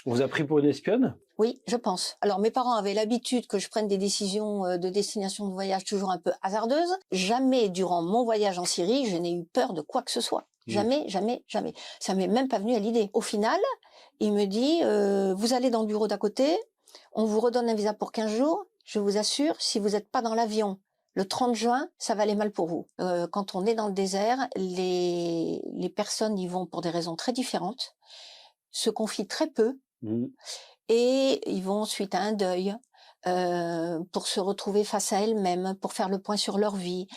On vous a pris pour une espionne? Oui, je pense. Alors mes parents avaient l'habitude que je prenne des décisions de destination de voyage toujours un peu hasardeuses. Jamais durant mon voyage en Syrie, je n'ai eu peur de quoi que ce soit. Jamais, jamais, jamais. Ça m'est même pas venu à l'idée. Au final, il me dit, vous allez dans le bureau d'à côté, on vous redonne un visa pour 15 jours. Je vous assure, si vous n'êtes pas dans l'avion le 30 juin, ça va aller mal pour vous. Quand on est dans le désert, les personnes y vont pour des raisons très différentes, se confient très peu. Et ils vont suite à un deuil, pour se retrouver face à elles-mêmes, pour faire le point sur leur vie,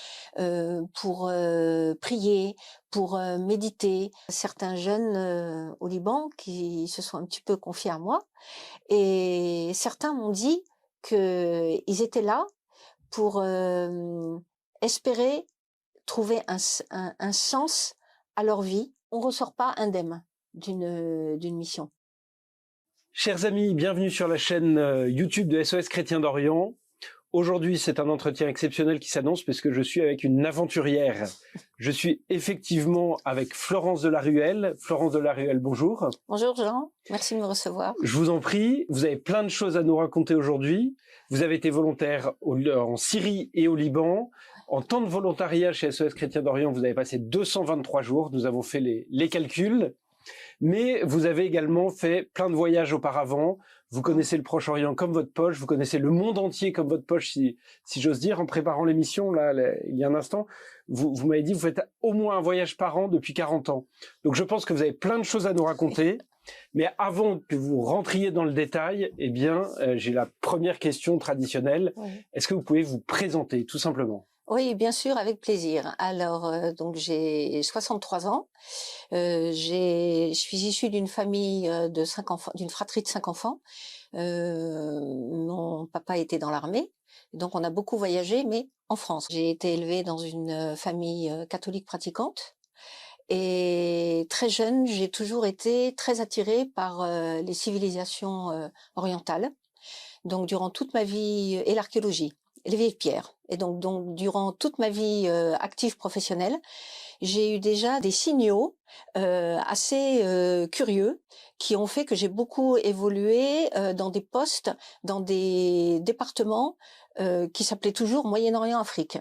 pour prier, pour méditer. Certains jeunes au Liban qui se sont un petit peu confiés à moi, et certains m'ont dit qu'ils étaient là pour espérer trouver un sens à leur vie. On ressort pas indemne d'une mission. Chers amis, bienvenue sur la chaîne YouTube de SOS Chrétien d'Orient. Aujourd'hui, c'est un entretien exceptionnel qui s'annonce puisque je suis avec une aventurière. Je suis effectivement avec Florence Delaruelle. Florence Delaruelle, bonjour. Bonjour Jean, merci de me recevoir. Je vous en prie, vous avez plein de choses à nous raconter aujourd'hui. Vous avez été volontaire en Syrie et au Liban. En temps de volontariat chez SOS Chrétien d'Orient, vous avez passé 223 jours. Nous avons fait les calculs. Mais vous avez également fait plein de voyages auparavant. Vous connaissez le Proche-Orient comme votre poche, vous connaissez le monde entier comme votre poche, si j'ose dire. En préparant l'émission, là, il y a un instant, vous m'avez dit que vous faites au moins un voyage par an depuis 40 ans. Donc je pense que vous avez plein de choses à nous raconter. Mais avant que vous rentriez dans le détail, eh bien, j'ai la première question traditionnelle. Oui. Est-ce que vous pouvez vous présenter, tout simplement ? Oui, bien sûr, avec plaisir. Alors, donc j'ai 63 ans. Je suis issue d'une famille de 5 enfants, d'une fratrie de 5 enfants. Mon papa était dans l'armée, donc on a beaucoup voyagé, mais en France. J'ai été élevée dans une famille catholique pratiquante. Et très jeune, j'ai toujours été très attirée par les civilisations orientales. Donc, durant toute ma vie, et l'archéologie, et les vieilles pierres. Et donc durant toute ma vie active professionnelle, j'ai eu déjà des signaux assez curieux qui ont fait que j'ai beaucoup évolué dans des postes, dans des départements qui s'appelaient toujours Moyen-Orient-Afrique.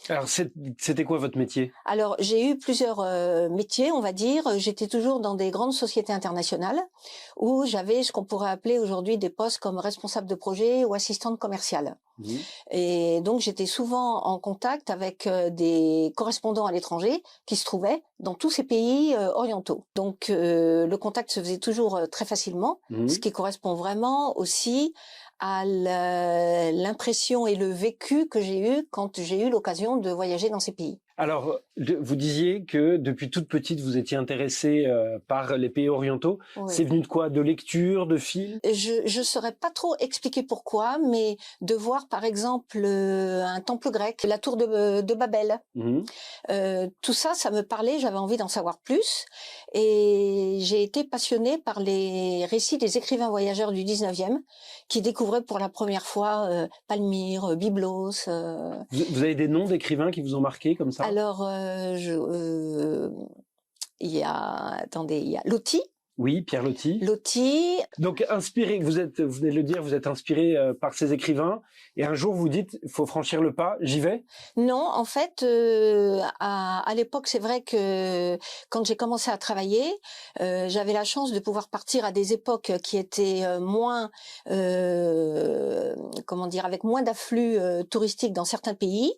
Alors, c'était quoi votre métier ? Alors, j'ai eu plusieurs métiers, on va dire. J'étais toujours dans des grandes sociétés internationales où j'avais ce qu'on pourrait appeler aujourd'hui des postes comme responsable de projet ou assistante commerciale. Et donc, j'étais souvent en contact avec des correspondants à l'étranger qui se trouvaient dans tous ces pays orientaux. Donc, le contact se faisait toujours très facilement, ce qui correspond vraiment aussi à l'impression et le vécu que j'ai eu quand j'ai eu l'occasion de voyager dans ces pays. Alors, vous disiez que depuis toute petite, vous étiez intéressée par les pays orientaux. Oui. C'est venu de quoi? De lecture, de films? Je saurais pas trop expliquer pourquoi, mais de voir par exemple un temple grec, la tour de Babel, tout ça, ça me parlait, j'avais envie d'en savoir plus. Et j'ai été passionnée par les récits des écrivains voyageurs du 19e qui découvraient pour la première fois Palmyre, Byblos. Vous avez des noms d'écrivains qui vous ont marqué comme ça? Alors, il y a Loti. Oui, Pierre Loti. Loti. Donc inspiré, vous venez de le dire, vous êtes inspiré par ces écrivains, et un jour vous dites, il faut franchir le pas, j'y vais? Non, en fait, à l'époque, c'est vrai que quand j'ai commencé à travailler, j'avais la chance de pouvoir partir à des époques qui étaient moins, avec moins d'afflux touristique dans certains pays.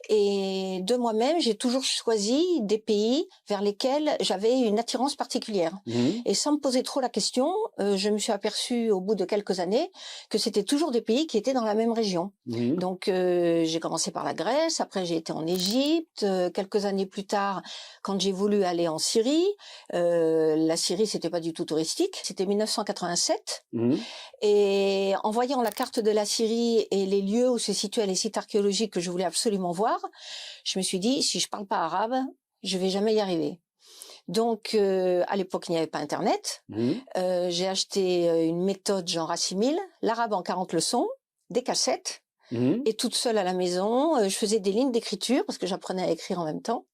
Et de moi-même, j'ai toujours choisi des pays vers lesquels j'avais une attirance particulière. Et sans me poser trop la question, je me suis aperçue au bout de quelques années que c'était toujours des pays qui étaient dans la même région. Donc j'ai commencé par la Grèce, après j'ai été en Égypte, quelques années plus tard, quand j'ai voulu aller en Syrie, la Syrie c'était pas du tout touristique, c'était 1987, et en voyant la carte de la Syrie et les lieux où se situaient les sites archéologiques que je voulais absolument voir, je me suis dit, si je parle pas arabe, je vais jamais y arriver. Donc, à l'époque, il n'y avait pas Internet. J'ai acheté une méthode genre Assimil, l'arabe en 40 leçons, des cassettes, et toute seule à la maison, je faisais des lignes d'écriture parce que j'apprenais à écrire en même temps.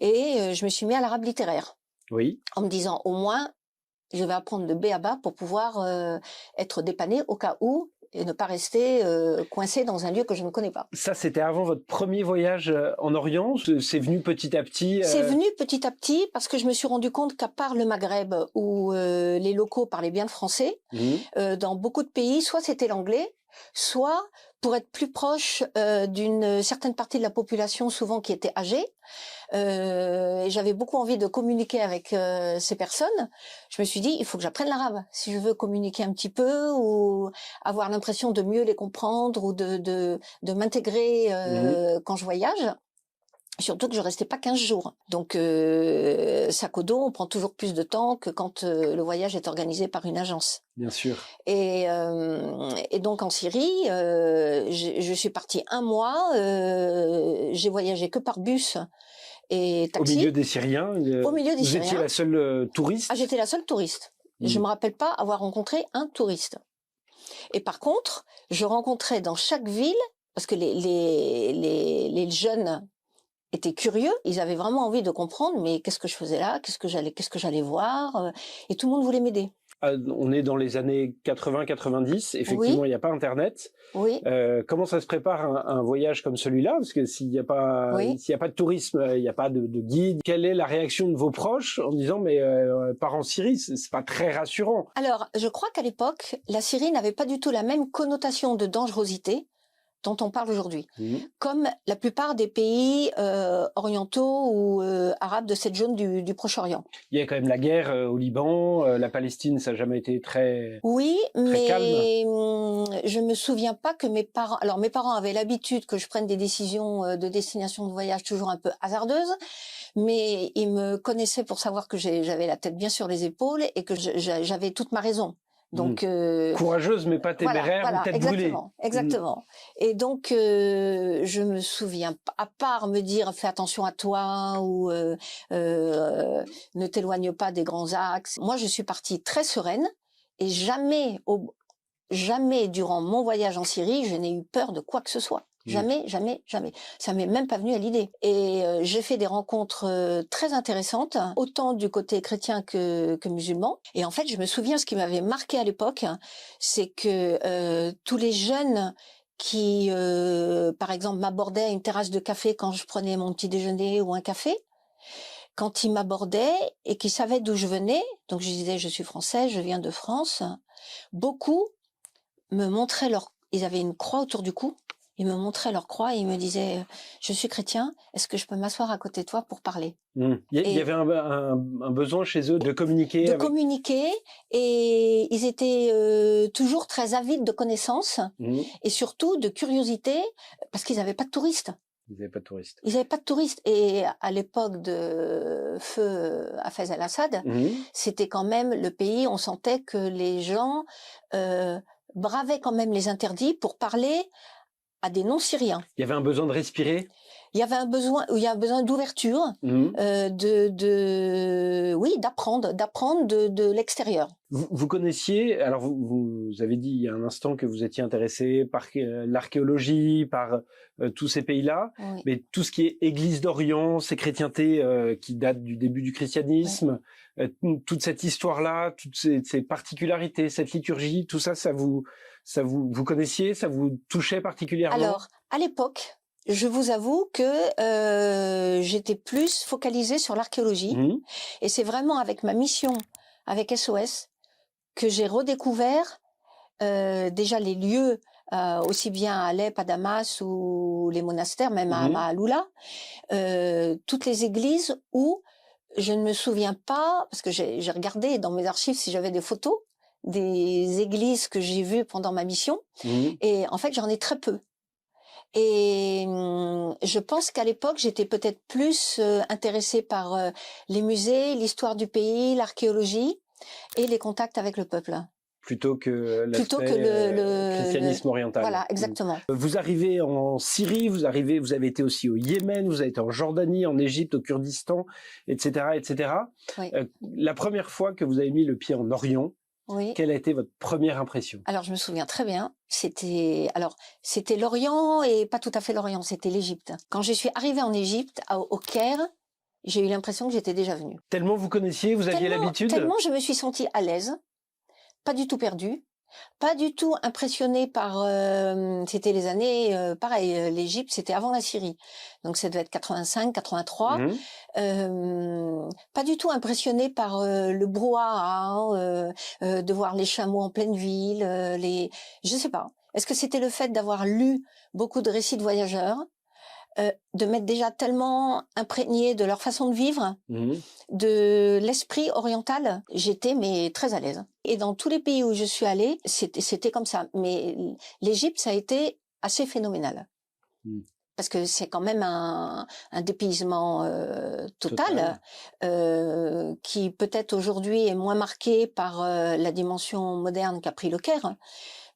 Et je me suis mis à l'arabe littéraire. Oui. En me disant, au moins, Je vais apprendre de B à bas pour pouvoir être dépanné au cas où et ne pas rester coincé dans un lieu que je ne connais pas. Ça, c'était avant votre premier voyage en Orient? C'est venu petit à petit C'est venu petit à petit parce que je me suis rendu compte qu'à part le Maghreb où les locaux parlaient bien le français, dans beaucoup de pays, soit c'était l'anglais, soit pour être plus proche d'une certaine partie de la population, souvent qui était âgée, et j'avais beaucoup envie de communiquer avec ces personnes. Je me suis dit, il faut que j'apprenne l'arabe si je veux communiquer un petit peu ou avoir l'impression de mieux les comprendre ou de m'intégrer quand je voyage. Surtout que je restais pas 15 jours. Donc, sac au dos, on prend toujours plus de temps que quand le voyage est organisé par une agence. Bien sûr. Et donc en Syrie, je suis partie 1 mois. J'ai voyagé que par bus et taxi. Au milieu des Syriens. Au milieu des Syriens. Vous étiez la seule touriste? Ah, j'étais la seule touriste. Je me rappelle pas avoir rencontré un touriste. Et par contre, je rencontrais dans chaque ville, parce que les jeunes étaient curieux, ils avaient vraiment envie de comprendre, mais qu'est-ce que je faisais là, qu'est-ce que j'allais voir, et tout le monde voulait m'aider. On est dans les années 80-90, effectivement, il n'y a pas Internet. Oui. Comment ça se prépare un voyage comme celui-là? Parce que s'il n'y a pas de tourisme, il n'y a pas de guide. Quelle est la réaction de vos proches en disant mais part en Syrie, c'est pas très rassurant? Alors, je crois qu'à l'époque, la Syrie n'avait pas du tout la même connotation de dangerosité dont on parle aujourd'hui, comme la plupart des pays orientaux ou arabes de cette zone du Proche-Orient. Il y a quand même la guerre au Liban, la Palestine, ça n'a jamais été très calme. Je me souviens pas que mes parents avaient l'habitude que je prenne des décisions de destination de voyage toujours un peu hasardeuses, mais ils me connaissaient pour savoir que j'avais la tête bien sur les épaules et que j'avais toute ma raison. Donc courageuse mais pas téméraire, ou tête brûlée. Exactement. Et donc je me souviens, à part me dire fais attention à toi ou ne t'éloigne pas des grands axes. Moi, je suis partie très sereine et jamais durant mon voyage en Syrie, je n'ai eu peur de quoi que ce soit. Jamais, jamais, jamais. Ça m'est même pas venu à l'idée. Et j'ai fait des rencontres très intéressantes, autant du côté chrétien que musulman. Et en fait, je me souviens, ce qui m'avait marqué à l'époque, c'est que tous les jeunes qui, par exemple, m'abordaient à une terrasse de café quand je prenais mon petit déjeuner ou un café, quand ils m'abordaient et qu'ils savaient d'où je venais, donc je disais je suis française, je viens de France, beaucoup me montraient ils avaient une croix autour du cou. Ils me montraient leur croix et ils me disaient « Je suis chrétien, est-ce que je peux m'asseoir à côté de toi pour parler ?» Il y avait un besoin chez eux de communiquer. Communiquer, et ils étaient toujours très avides de connaissances et surtout de curiosité parce qu'ils n'avaient pas de touristes. Ils n'avaient pas de touristes. Ils n'avaient pas de touristes. Et à l'époque de feu Hafez al-Assad, c'était quand même le pays, on sentait que les gens bravaient quand même les interdits pour parler à des non-syriens. Il y avait un besoin de respirer. Il y a un besoin d'ouverture, d'apprendre de l'extérieur. Vous connaissiez, alors vous avez dit il y a un instant que vous étiez intéressé par l'archéologie, par tous ces pays-là, mais tout ce qui est Église d'Orient, ces chrétientés qui datent du début du christianisme, toute cette histoire-là, toutes ces particularités, cette liturgie, tout ça, vous connaissiez, ça vous touchait particulièrement? Alors, à l'époque, je vous avoue que j'étais plus focalisée sur l'archéologie, et c'est vraiment avec ma mission avec SOS que j'ai redécouvert déjà les lieux, aussi bien à Alep, à Damas ou les monastères, même à Maaloula, toutes les églises où je ne me souviens pas, parce que j'ai regardé dans mes archives si j'avais des photos des églises que j'ai vues pendant ma mission, et en fait j'en ai très peu. Et je pense qu'à l'époque, j'étais peut-être plus intéressée par les musées, l'histoire du pays, l'archéologie et les contacts avec le peuple. Plutôt que le christianisme oriental. Voilà, exactement. Vous arrivez en Syrie, vous avez été aussi au Yémen, vous avez été en Jordanie, en Égypte, au Kurdistan, etc., etc. Oui. La première fois que vous avez mis le pied en Orient, quelle a été votre première impression? Alors, je me souviens très bien. C'était l'Orient et pas tout à fait l'Orient, c'était l'Égypte. Quand je suis arrivée en Égypte, au Caire, j'ai eu l'impression que j'étais déjà venue. Tellement vous connaissiez, vous aviez l'habitude? Tellement je me suis sentie à l'aise, pas du tout perdue, pas du tout impressionnée par... c'était les années... pareil, l'Égypte, c'était avant la Syrie. Donc ça devait être 85, 83. Pas du tout impressionnée par le brouhaha, de voir les chameaux en pleine ville, je sais pas. Est-ce que c'était le fait d'avoir lu beaucoup de récits de voyageurs, de m'être déjà tellement imprégnée de leur façon de vivre, de l'esprit oriental, j'étais mais très à l'aise. Et dans tous les pays où je suis allée, c'était comme ça. Mais l'Égypte, ça a été assez phénoménal. Parce que c'est quand même un dépaysement total. Qui peut-être aujourd'hui est moins marqué par la dimension moderne qu'a pris le Caire.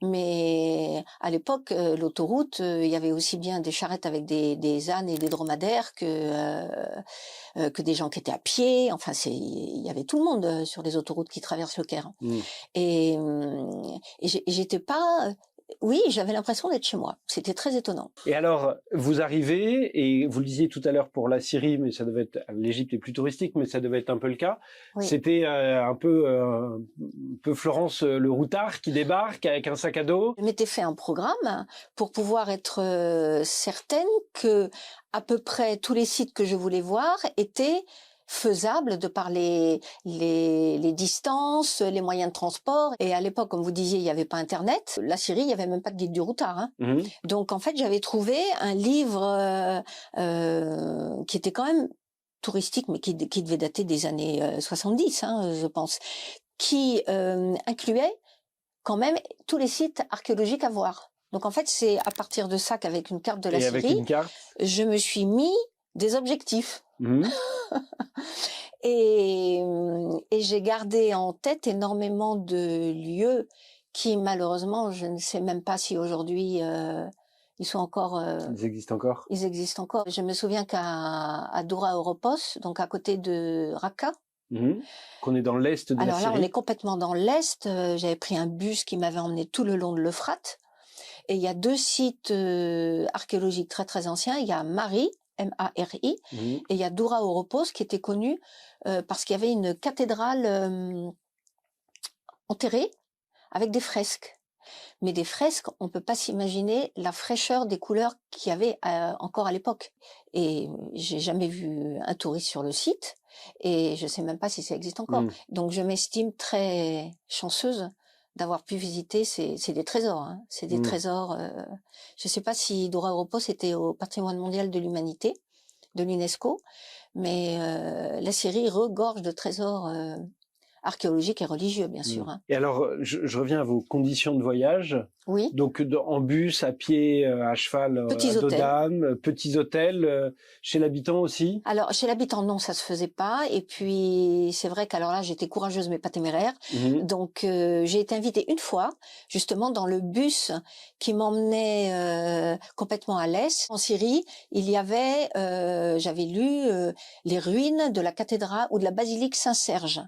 Mais à l'époque, l'autoroute, il y avait aussi bien des charrettes avec des ânes et des dromadaires que des gens qui étaient à pied. Enfin, il y avait tout le monde sur les autoroutes qui traversent le Caire. Et j'étais pas... Oui, j'avais l'impression d'être chez moi. C'était très étonnant. Et alors, vous arrivez, et vous le disiez tout à l'heure pour la Syrie, mais ça devait être, l'Égypte est plus touristique, mais ça devait être un peu le cas. Oui. C'était un peu Florence le routard qui débarque avec un sac à dos. Je m'étais fait un programme pour pouvoir être certaine que à peu près tous les sites que je voulais voir étaient faisable de par les distances, les moyens de transport. Et à l'époque, comme vous disiez, il n'y avait pas Internet. La Syrie, il n'y avait même pas de guide du routard. Hein. Donc, en fait, j'avais trouvé un livre qui était quand même touristique, mais qui devait dater des années 70, hein, je pense, qui incluait quand même tous les sites archéologiques à voir. Donc, en fait, c'est à partir de ça qu'avec une carte de la Syrie, avec une carte, je me suis mis des objectifs. Et j'ai gardé en tête énormément de lieux qui, malheureusement, je ne sais même pas si aujourd'hui ils sont encore... ils existent encore. Ils existent encore. Je me souviens qu'à Doura Europos, donc à côté de Raqqa, qu'on est dans l'est de la Syrie. Alors là, on est complètement dans l'est. J'avais pris un bus qui m'avait emmené tout le long de l'Euphrate. Et il y a deux sites archéologiques très très anciens. Il y a Mari, M-A-R-I, et il y a Doura Europos qui était connu parce qu'il y avait une cathédrale enterrée avec des fresques. Mais des fresques, on peut pas s'imaginer la fraîcheur des couleurs qu'il y avait encore à l'époque. Et j'ai jamais vu un touriste sur le site et je sais même pas si ça existe encore. Donc je m'estime très chanceuse d'avoir pu visiter. C'est des trésors, hein. C'est des trésors. Je sais pas si Doura Europos était au patrimoine mondial de l'humanité, de l'UNESCO, mais la Syrie regorge de trésors archéologiques et religieux, bien sûr. Hein. Et alors, je reviens à vos conditions de voyage. Oui. Donc, en bus, à pied, à cheval, petits à dos d'âne, petits hôtels, chez l'habitant aussi? Alors, chez l'habitant, non, ça se faisait pas. Et puis, c'est vrai qu'alors là, j'étais courageuse, mais pas téméraire. Donc, j'ai été invitée une fois, justement, dans le bus qui m'emmenait complètement à l'est. En Syrie, il y avait, j'avais lu, les ruines de la cathédrale ou de la basilique Saint-Serge.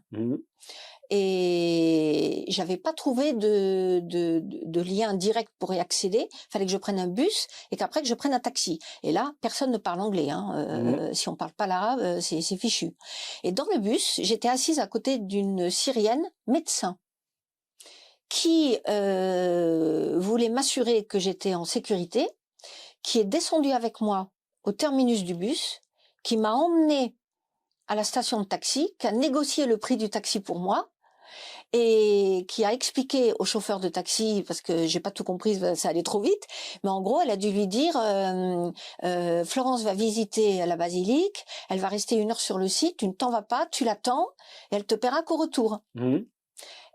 Et j'avais pas trouvé de lien direct pour y accéder. Fallait que je prenne un bus et qu'après que je prenne un taxi. Et là, personne ne parle anglais. Hein. Si on parle pas l'arabe, c'est fichu. Et dans le bus, j'étais assise à côté d'une Syrienne médecin qui voulait m'assurer que j'étais en sécurité, qui est descendue avec moi au terminus du bus, qui m'a emmenée à la station de taxi, qui a négocié le prix du taxi pour moi, et qui a expliqué au chauffeur de taxi, parce que j'ai pas tout compris, ça allait trop vite, mais en gros, elle a dû lui dire Florence va visiter la basilique, elle va rester 1 heure sur le site, tu ne t'en vas pas, tu l'attends, et elle te paiera qu'au retour.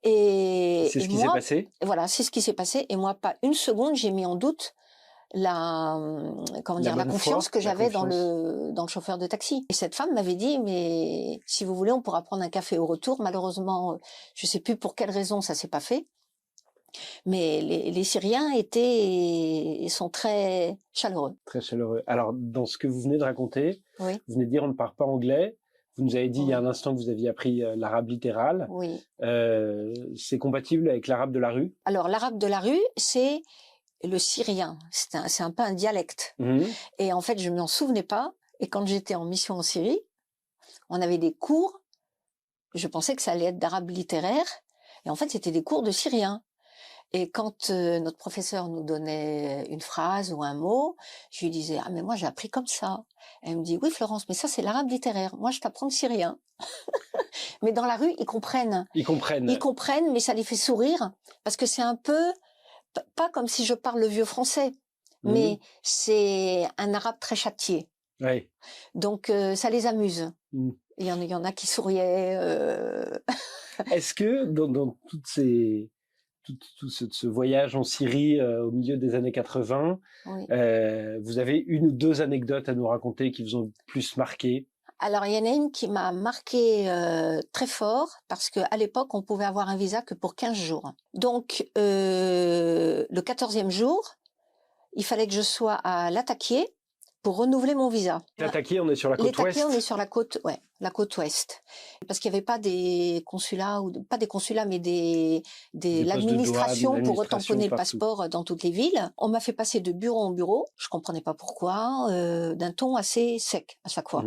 Et c'est ce qui s'est passé. Voilà, c'est ce qui s'est passé, et moi, pas une seconde, j'ai mis en doute la confiance que j'avais dans le chauffeur de taxi. Et cette femme m'avait dit, mais si vous voulez, on pourra prendre un café au retour. Malheureusement, je sais plus pour quelle raison ça s'est pas fait. Mais les Syriens sont très chaleureux. Très chaleureux. Alors, dans ce que vous venez de raconter, oui. Vous venez de dire on ne parle pas anglais. Vous nous avez dit il y a un instant que vous aviez appris l'arabe littéral. Oui. C'est compatible avec l'arabe de la rue? Alors, l'arabe de la rue, c'est le syrien, c'est un peu un dialecte. Et en fait, je m'en souvenais pas. Et quand j'étais en mission en Syrie, On avait des cours, je pensais que ça allait être d'arabe littéraire, et en fait c'était des cours de syrien. Et quand notre professeur nous donnait une phrase ou un mot, je lui disais « Ah mais moi j'ai appris comme ça ». Elle me dit « Oui Florence, mais ça c'est l'arabe littéraire, moi je t'apprends le syrien ». Mais dans la rue, ils comprennent. Ils comprennent. Ils comprennent, mais ça les fait sourire, parce que c'est un peu, pas comme si je parle le vieux français, mais c'est un arabe très châtié. Ouais. Donc ça les amuse. Il y en a qui souriaient. Est-ce que dans toutes ces... Tout ce voyage en Syrie au milieu des années 80, Oui. vous avez une ou deux anecdotes à nous raconter qui vous ont plus marqué? Alors, il y en a une qui m'a marqué très fort, parce qu'à l'époque, on pouvait avoir un visa que pour 15 jours. Donc, le 14e jour, il fallait que je sois à Latakia pour renouveler mon visa. Latakia, on est sur la côte ouest. Latakia, on est sur la côte, ouais, la côte ouest. Parce qu'il n'y avait pas des consulats, ou pas des consulats, mais l'administration pour retamponner le passeport dans toutes les villes. On m'a fait passer de bureau en bureau. Je comprenais pas pourquoi, d'un ton assez sec à chaque fois.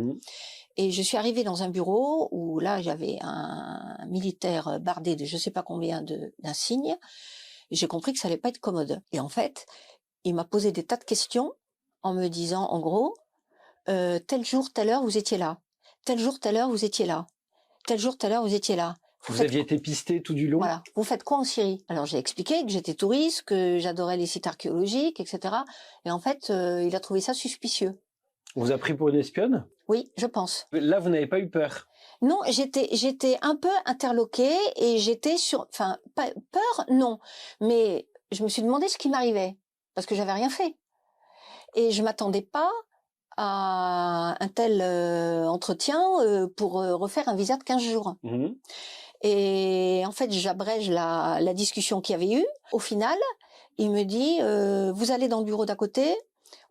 Et je suis arrivée dans un bureau où là, j'avais un militaire bardé de je sais pas combien d'insignes. J'ai compris que ça allait pas être commode. Et en fait, il m'a posé des tas de questions en me disant, en gros, tel jour, telle heure, vous étiez là. Tel jour, telle heure, vous étiez là. Tel jour, telle heure, vous étiez là. Vous aviez été pisté tout du long? Voilà. Vous faites quoi en Syrie? Alors j'ai expliqué que j'étais touriste, que j'adorais les sites archéologiques, etc. Et en fait, il a trouvé ça suspicieux. On vous a pris pour une espionne? Oui, je pense. Là, vous n'avez pas eu peur? Non, j'étais un peu interloquée et j'étais enfin, pas peur, non. Mais je me suis demandé ce qui m'arrivait. Parce que j'avais rien fait. Et je m'attendais pas à un tel entretien pour refaire un visa de 15 jours. Et en fait, j'abrège la discussion qu'il y avait eu. Au final, il me dit, vous allez dans le bureau d'à côté,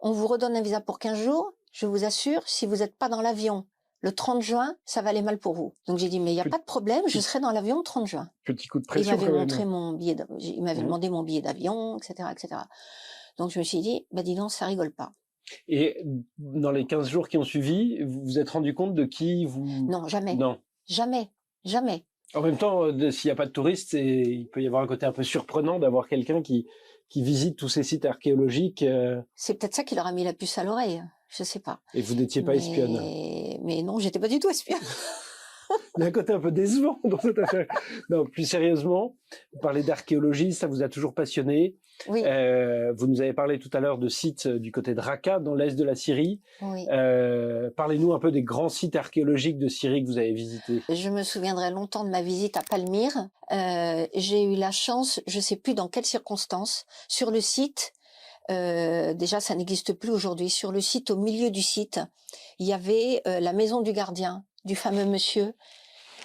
on vous redonne un visa pour 15 jours, je vous assure, si vous n'êtes pas dans l'avion le 30 juin, ça va aller mal pour vous. Donc j'ai dit, mais il n'y a pas de problème, je serai dans l'avion le 30 juin. Petit coup de pression. Il m'avait montré mon billet, il m'avait demandé mon billet d'avion, etc., etc. Donc je me suis dit, bah dis donc, ça rigole pas. Et dans les 15 jours qui ont suivi, vous vous êtes rendu compte de qui vous... Non, jamais. Non. Jamais. Jamais. En même temps, s'il n'y a pas de touristes, il peut y avoir un côté un peu surprenant d'avoir quelqu'un qui visite tous ces sites archéologiques. C'est peut-être ça qui leur a mis la puce à l'oreille. Je sais pas. Et vous n'étiez pas espionne? Mais non, j'étais pas du tout espionne. Il y a un côté un peu décevant dans cette affaire. Non, plus sérieusement, vous parlez d'archéologie, ça vous a toujours passionné. Oui. Vous nous avez parlé tout à l'heure de sites du côté de Raqqa, dans l'est de la Syrie. Oui. Parlez-nous un peu des grands sites archéologiques de Syrie que vous avez visités. Je me souviendrai longtemps de ma visite à Palmyre. J'ai eu la chance, je sais plus dans quelles circonstances, sur le site, déjà ça n'existe plus aujourd'hui, sur le site, au milieu du site, il y avait la maison du gardien, du fameux monsieur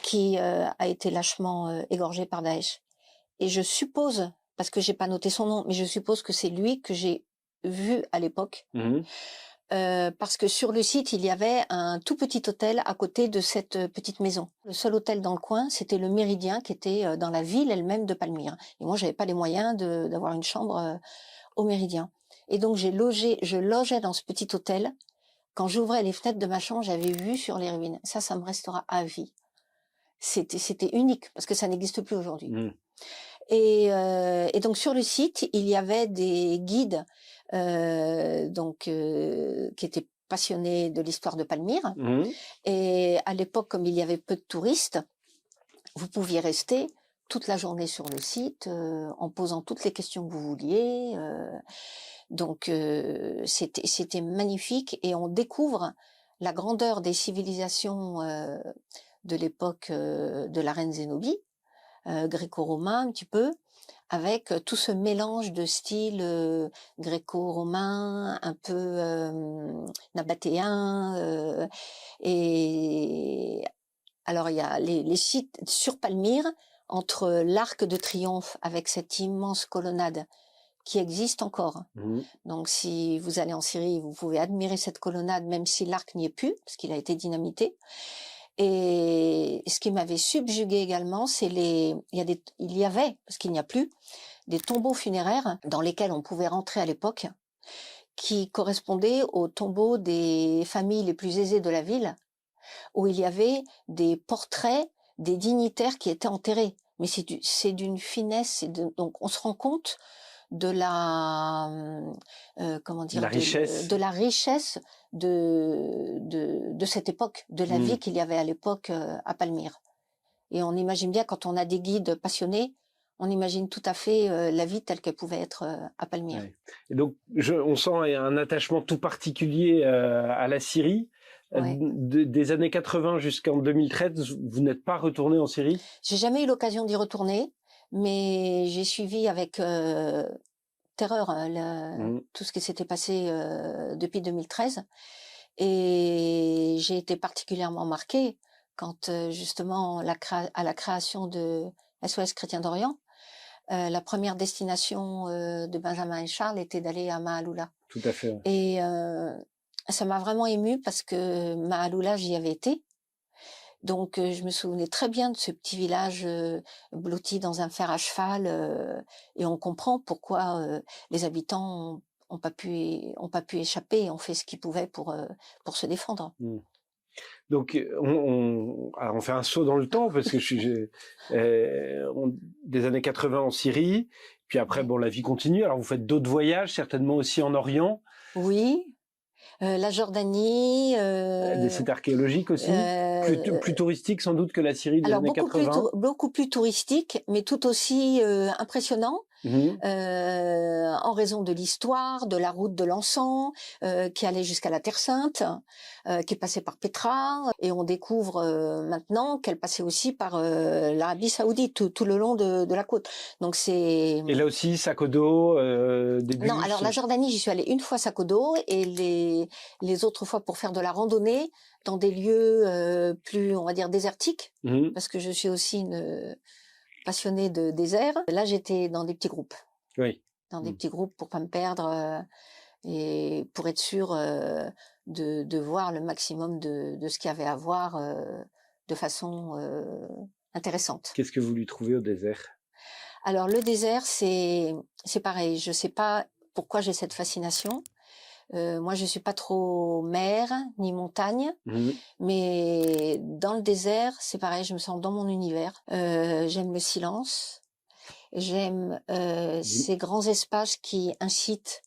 qui a été lâchement égorgé par Daesh. Et je suppose, parce que j'ai pas noté son nom, mais je suppose que c'est lui que j'ai vu à l'époque. Parce que sur le site, il y avait un tout petit hôtel à côté de cette petite maison. Le seul hôtel dans le coin, c'était le Méridien, qui était dans la ville elle-même de Palmyre. Et moi, j'avais pas les moyens d'avoir une chambre au Méridien. Et donc, je logeais dans ce petit hôtel. Quand j'ouvrais les fenêtres de ma chambre, j'avais vue sur les ruines. Ça me restera à vie. C'était unique, parce que ça n'existe plus aujourd'hui. Et donc, sur le site, il y avait des guides qui étaient passionnés de l'histoire de Palmyre. Et à l'époque, comme il y avait peu de touristes, vous pouviez rester toute la journée sur le site en posant toutes les questions que vous vouliez. Donc, c'était magnifique, et on découvre la grandeur des civilisations de l'époque de la reine Zénobie, gréco-romain un petit peu, avec tout ce mélange de style gréco-romain, un peu nabatéen. Et alors, il y a les sites sur Palmyre, entre l'Arc de Triomphe avec cette immense colonnade qui existe encore. Donc, si vous allez en Syrie, vous pouvez admirer cette colonnade, même si l'arc n'y est plus, parce qu'il a été dynamité. Et ce qui m'avait subjugué également, c'est il y avait, parce qu'il n'y a plus, des tombeaux funéraires dans lesquels on pouvait rentrer à l'époque, qui correspondaient aux tombeaux des familles les plus aisées de la ville. où il y avait des portraits des dignitaires qui étaient enterrés. Mais c'est d'une finesse, donc on se rend compte de la comment dire, la richesse. de la richesse de cette époque, de la vie qu'il y avait à l'époque à Palmyre. Et on imagine bien, quand on a des guides passionnés, on imagine tout à fait la vie telle qu'elle pouvait être à Palmyre. Ouais. Et donc, on sent un attachement tout particulier à la Syrie. Ouais. Des années 80 jusqu'en 2013, vous n'êtes pas retourné en Syrie? J'ai jamais eu l'occasion d'y retourner, mais j'ai suivi avec terreur tout ce qui s'était passé depuis 2013. Et j'ai été particulièrement marquée quand justement à la création de SOS Chrétiens d'Orient, la première destination de Benjamin et Charles était d'aller à Maaloula. Tout à fait. Ouais. Et ça m'a vraiment émue parce que Maaloula, j'y avais été. Donc je me souvenais très bien de ce petit village blotti dans un fer à cheval et on comprend pourquoi les habitants ont pas pu échapper et ont fait ce qu'ils pouvaient pour se défendre. Donc alors on fait un saut dans le temps parce que des années 80 en Syrie, puis après bon la vie continue. Alors vous faites d'autres voyages certainement aussi en Orient. Oui. La Jordanie. Des sites archéologiques aussi, plus touristiques sans doute que la Syrie des années 80. Beaucoup plus touristique, mais tout aussi impressionnant. En raison de l'histoire, de la route de l'encens, qui allait jusqu'à la Terre Sainte, qui est passée par Pétra, et on découvre maintenant qu'elle passait aussi par l'Arabie Saoudite, tout le long de la côte. Donc c'est. Et là aussi sac au dos, des bus. Non, alors la Jordanie, j'y suis allée une fois sac au dos, et les autres fois pour faire de la randonnée dans des lieux plus, on va dire, désertiques, parce que je suis aussi une passionnée de désert. Là, j'étais dans des petits groupes. Oui. Dans des petits groupes pour pas me perdre et pour être sûr de voir le maximum de ce qu'il y avait à voir de façon intéressante. Qu'est-ce que vous lui trouvez au désert? Alors le désert, c'est pareil. Je sais pas pourquoi j'ai cette fascination. Moi, je suis pas trop mer ni montagne, mais dans le désert, c'est pareil. Je me sens dans mon univers. J'aime le silence. J'aime ces grands espaces qui incitent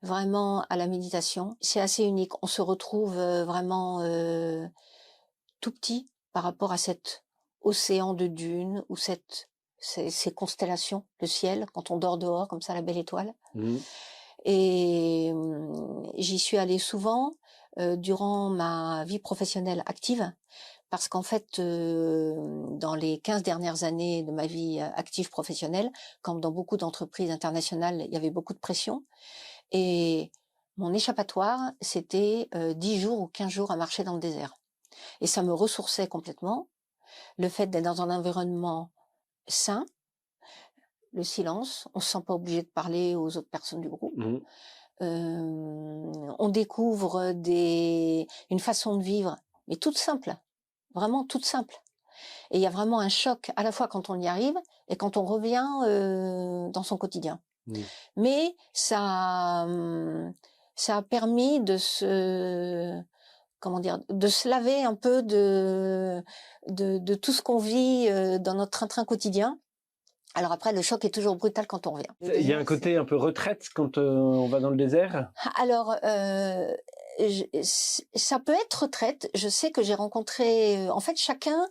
vraiment à la méditation. C'est assez unique. On se retrouve vraiment tout petit par rapport à cet océan de dunes ou ces constellations, le ciel, quand on dort dehors comme ça, la belle étoile. Et j'y suis allée souvent durant ma vie professionnelle active, parce qu'en fait, dans les 15 dernières années de ma vie active professionnelle, comme dans beaucoup d'entreprises internationales, il y avait beaucoup de pression. Et mon échappatoire, c'était 10 jours ou 15 jours à marcher dans le désert. Et ça me ressourçait complètement. Le fait d'être dans un environnement sain, le silence, on se sent pas obligé de parler aux autres personnes du groupe. On découvre une façon de vivre, mais toute simple, vraiment toute simple. Et il y a vraiment un choc à la fois quand on y arrive et quand on revient dans son quotidien. Mais ça a permis de se laver un peu de tout ce qu'on vit dans notre train-train quotidien. Alors après, le choc est toujours brutal quand on revient. Il y a un côté un peu retraite quand on va dans le désert? Alors, ça peut être retraite. Je sais que j'ai rencontré... en fait, chacun,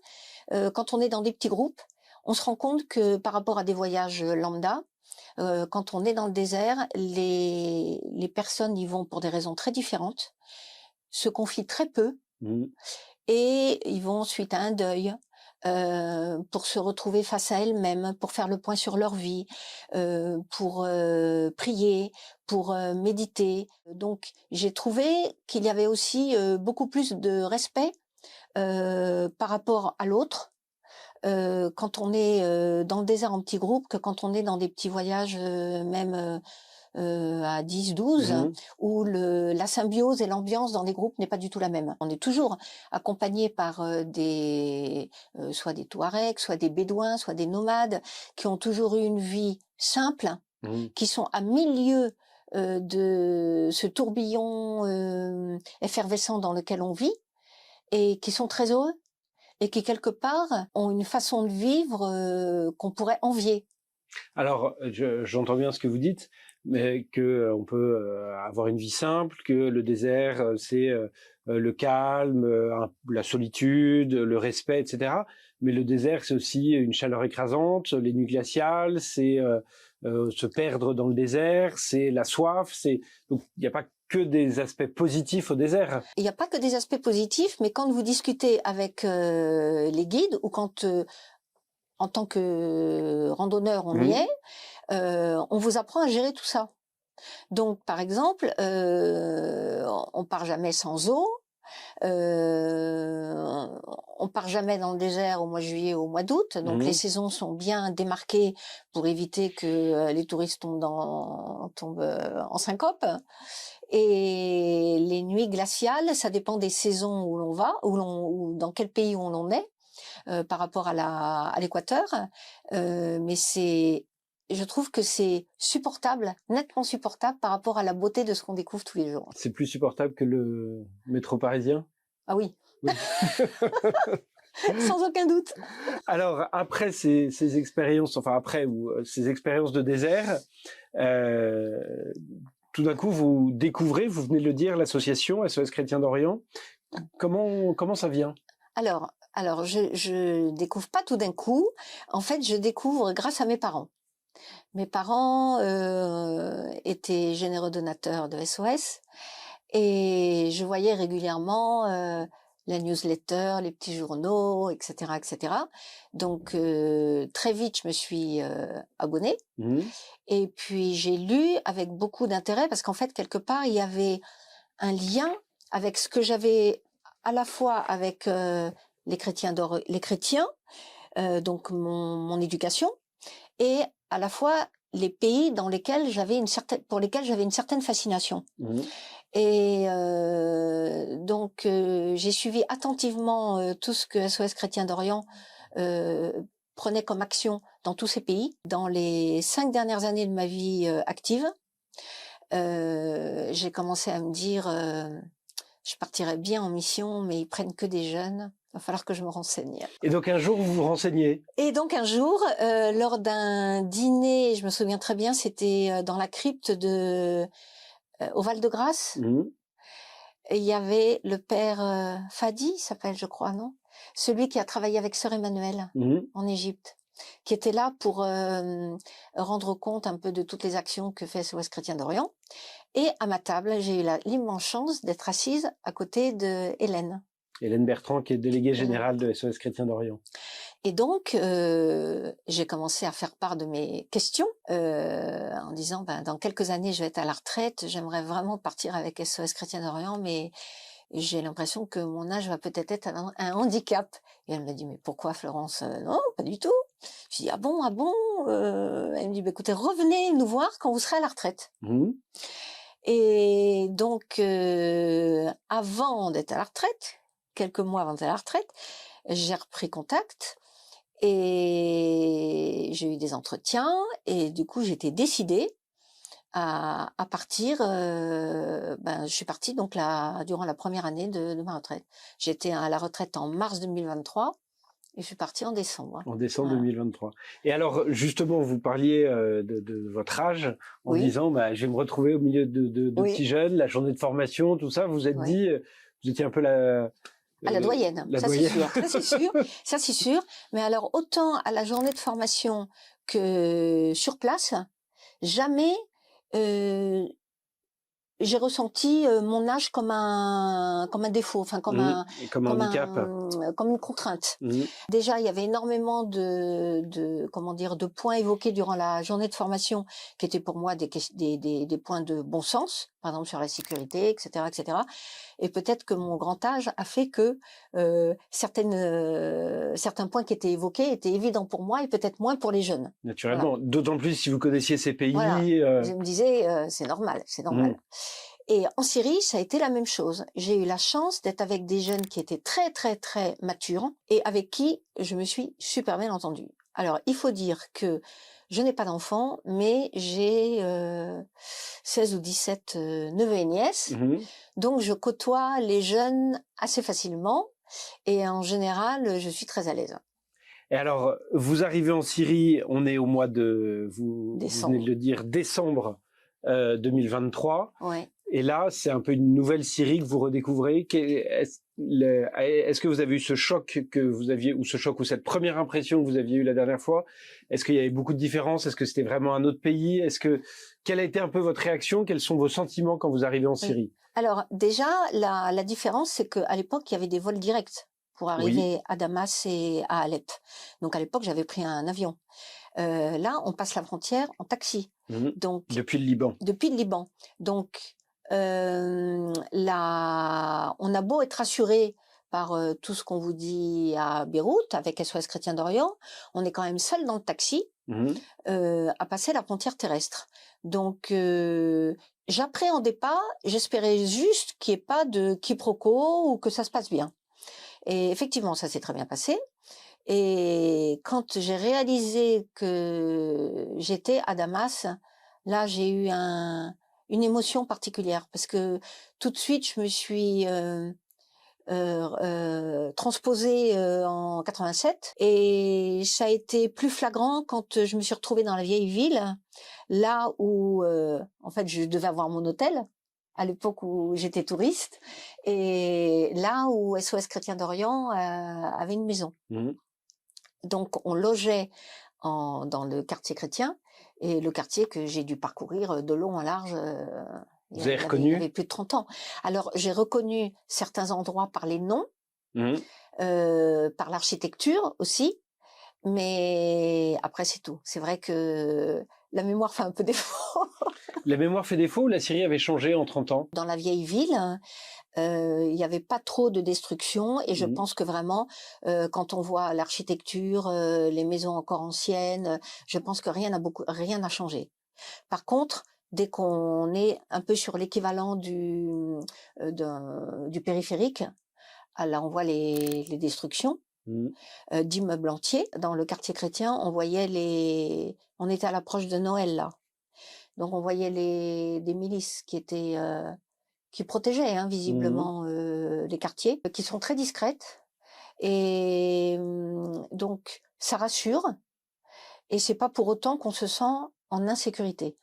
quand on est dans des petits groupes, on se rend compte que par rapport à des voyages lambda, quand on est dans le désert, les personnes y vont pour des raisons très différentes, se confient très peu, et ils vont suite à un deuil, pour se retrouver face à elles-mêmes, pour faire le point sur leur vie, pour prier, pour méditer. Donc j'ai trouvé qu'il y avait aussi beaucoup plus de respect par rapport à l'autre quand on est dans le désert en petit groupe que quand on est dans des petits voyages même à 10, 12, où la symbiose et l'ambiance dans les groupes n'est pas du tout la même. On est toujours accompagné par soit des Touaregs, soit des Bédouins, soit des nomades, qui ont toujours eu une vie simple, qui sont à milieu de ce tourbillon effervescent dans lequel on vit. et qui sont très heureux et qui quelque part ont une façon de vivre qu'on pourrait envier. Alors, j'entends bien ce que vous dites, mais que on peut avoir une vie simple, que le désert, c'est le calme, la solitude, le respect, etc. Mais le désert, c'est aussi une chaleur écrasante, les nuits glaciales, c'est se perdre dans le désert, c'est la soif, donc il n'y a pas que des aspects positifs au désert. Il n'y a pas que des aspects positifs, mais quand vous discutez avec les guides ou quand en tant que randonneur on y est, on vous apprend à gérer tout ça. Donc par exemple, on part jamais sans eau, on part jamais dans le désert au mois de juillet ou au mois d'août, donc les saisons sont bien démarquées pour éviter que les touristes tombent en syncope. Et les nuits glaciales, ça dépend des saisons où l'on va, ou dans quel pays où l'on est, par rapport à l'équateur. Mais je trouve que c'est supportable, nettement supportable par rapport à la beauté de ce qu'on découvre tous les jours. C'est plus supportable que le métro parisien? Ah oui. Sans aucun doute. Alors, après ces expériences, ces expériences de désert, tout d'un coup, vous découvrez, vous venez de le dire, l'association SOS Chrétien d'Orient. Comment ça vient? Alors, je découvre pas tout d'un coup. En fait, je découvre grâce à mes parents. Mes parents étaient généreux donateurs de SOS et je voyais régulièrement la newsletter, les petits journaux, etc., etc. Donc très vite, je me suis abonnée. Et puis j'ai lu avec beaucoup d'intérêt parce qu'en fait, quelque part, il y avait un lien avec ce que j'avais à la fois avec les chrétiens, donc mon éducation, et à la fois les pays pour lesquels j'avais une certaine fascination. Et donc j'ai suivi attentivement tout ce que SOS Chrétien d'Orient prenait comme action dans tous ces pays. Dans les 5 dernières années de ma vie active, j'ai commencé à me dire je partirais bien en mission, mais ils prennent que des jeunes. Il va falloir que je me renseigne. Et donc un jour, vous vous renseignez? Et donc un jour, lors d'un dîner, je me souviens très bien, c'était dans la crypte au Val-de-Grâce. Et il y avait le père Fadi, il s'appelle, je crois, non? Celui qui a travaillé avec Sœur Emmanuel en Égypte, qui était là pour rendre compte un peu de toutes les actions que fait SOS Chrétien d'Orient. Et à ma table, j'ai eu l'immense chance d'être assise à côté de Hélène. Hélène Bertrand, qui est déléguée générale de SOS Chrétien d'Orient. Et donc, j'ai commencé à faire part de mes questions en disant, dans quelques années, je vais être à la retraite, j'aimerais vraiment partir avec SOS Chrétien d'Orient, mais j'ai l'impression que mon âge va peut-être être un handicap. Et elle me dit, mais pourquoi Florence? Non, pas du tout. Je dis, ah bon? Elle me dit, écoutez, revenez nous voir quand vous serez à la retraite. Et donc, avant d'être à la retraite, quelques mois avant d'être à la retraite, j'ai repris contact et j'ai eu des entretiens et du coup j'étais décidée à partir. Je suis partie donc durant la première année de ma retraite. J'étais à la retraite en mars 2023 et je suis partie en décembre. En décembre 2023. Et alors justement, vous parliez de votre âge en disant je vais me retrouver au milieu de petits jeunes, la journée de formation, tout ça. Vous êtes dit, vous étiez un peu à la doyenne, c'est sûr, ça c'est sûr. Mais alors autant à la journée de formation que sur place, jamais j'ai ressenti mon âge comme un défaut, enfin comme un handicap, comme une contrainte. Déjà, il y avait énormément de points évoqués durant la journée de formation qui étaient pour moi des points de bon sens, par exemple sur la sécurité, etc., etc. Et peut-être que mon grand âge a fait que certains points qui étaient évoqués étaient évidents pour moi et peut-être moins pour les jeunes. Naturellement, voilà. D'autant plus si vous connaissiez ces pays. Voilà. Je me disais, c'est normal, c'est normal. Et en Syrie, ça a été la même chose. J'ai eu la chance d'être avec des jeunes qui étaient très, très, très matures et avec qui je me suis super bien entendue. Alors, il faut dire que je n'ai pas d'enfants, mais j'ai 16 ou 17 neveux et nièces. Donc, je côtoie les jeunes assez facilement. Et en général, je suis très à l'aise. Et alors, vous arrivez en Syrie, on est au mois de, vous venez de le dire, décembre 2023. Ouais. Et là, c'est un peu une nouvelle Syrie que vous redécouvrez. Est-ce que vous avez eu ce choc que vous aviez, ou ce choc, ou cette première impression que vous aviez eue la dernière fois? Est-ce qu'il y avait beaucoup de différences? Est-ce que c'était vraiment un autre pays? Quelle a été un peu votre réaction? Quels sont vos sentiments quand vous arrivez en Syrie? Alors, déjà, la différence, c'est qu'à l'époque, il y avait des vols directs pour arriver à Damas et à Alep. Donc, à l'époque, j'avais pris un avion. Là, on passe la frontière en taxi. Donc, depuis le Liban. Depuis le Liban. Donc, on a beau être rassuré par tout ce qu'on vous dit à Beyrouth avec SOS Chrétien d'Orient, on est quand même seul dans le taxi à passer la frontière terrestre. Donc, j'appréhendais pas, j'espérais juste qu'il n'y ait pas de quiproquo ou que ça se passe bien. Et effectivement, ça s'est très bien passé. Et quand j'ai réalisé que j'étais à Damas, là, j'ai eu une émotion particulière parce que tout de suite, je me suis transposée en 87 et ça a été plus flagrant quand je me suis retrouvée dans la vieille ville, là où en fait je devais avoir mon hôtel à l'époque où j'étais touriste et là où SOS Chrétien d'Orient avait une maison. Donc on logeait dans le quartier chrétien et le quartier que j'ai dû parcourir de long en large. Vous avez reconnu? Il y avait plus de 30 ans. Alors j'ai reconnu certains endroits par les noms, par l'architecture aussi, mais après c'est tout. C'est vrai que la mémoire fait un peu défaut. La mémoire fait défaut ou la Syrie avait changé en 30 ans? Dans la vieille ville, il n'y avait pas trop de destruction et je pense que vraiment, quand on voit l'architecture, les maisons encore anciennes, je pense que rien n'a changé. Par contre, dès qu'on est un peu sur l'équivalent du périphérique, là on voit les destructions d'immeubles entiers. Dans le quartier chrétien, on voyait on était à l'approche de Noël là, donc on voyait des milices qui protégeaient visiblement les quartiers, qui sont très discrètes et donc ça rassure et c'est pas pour autant qu'on se sent en insécurité.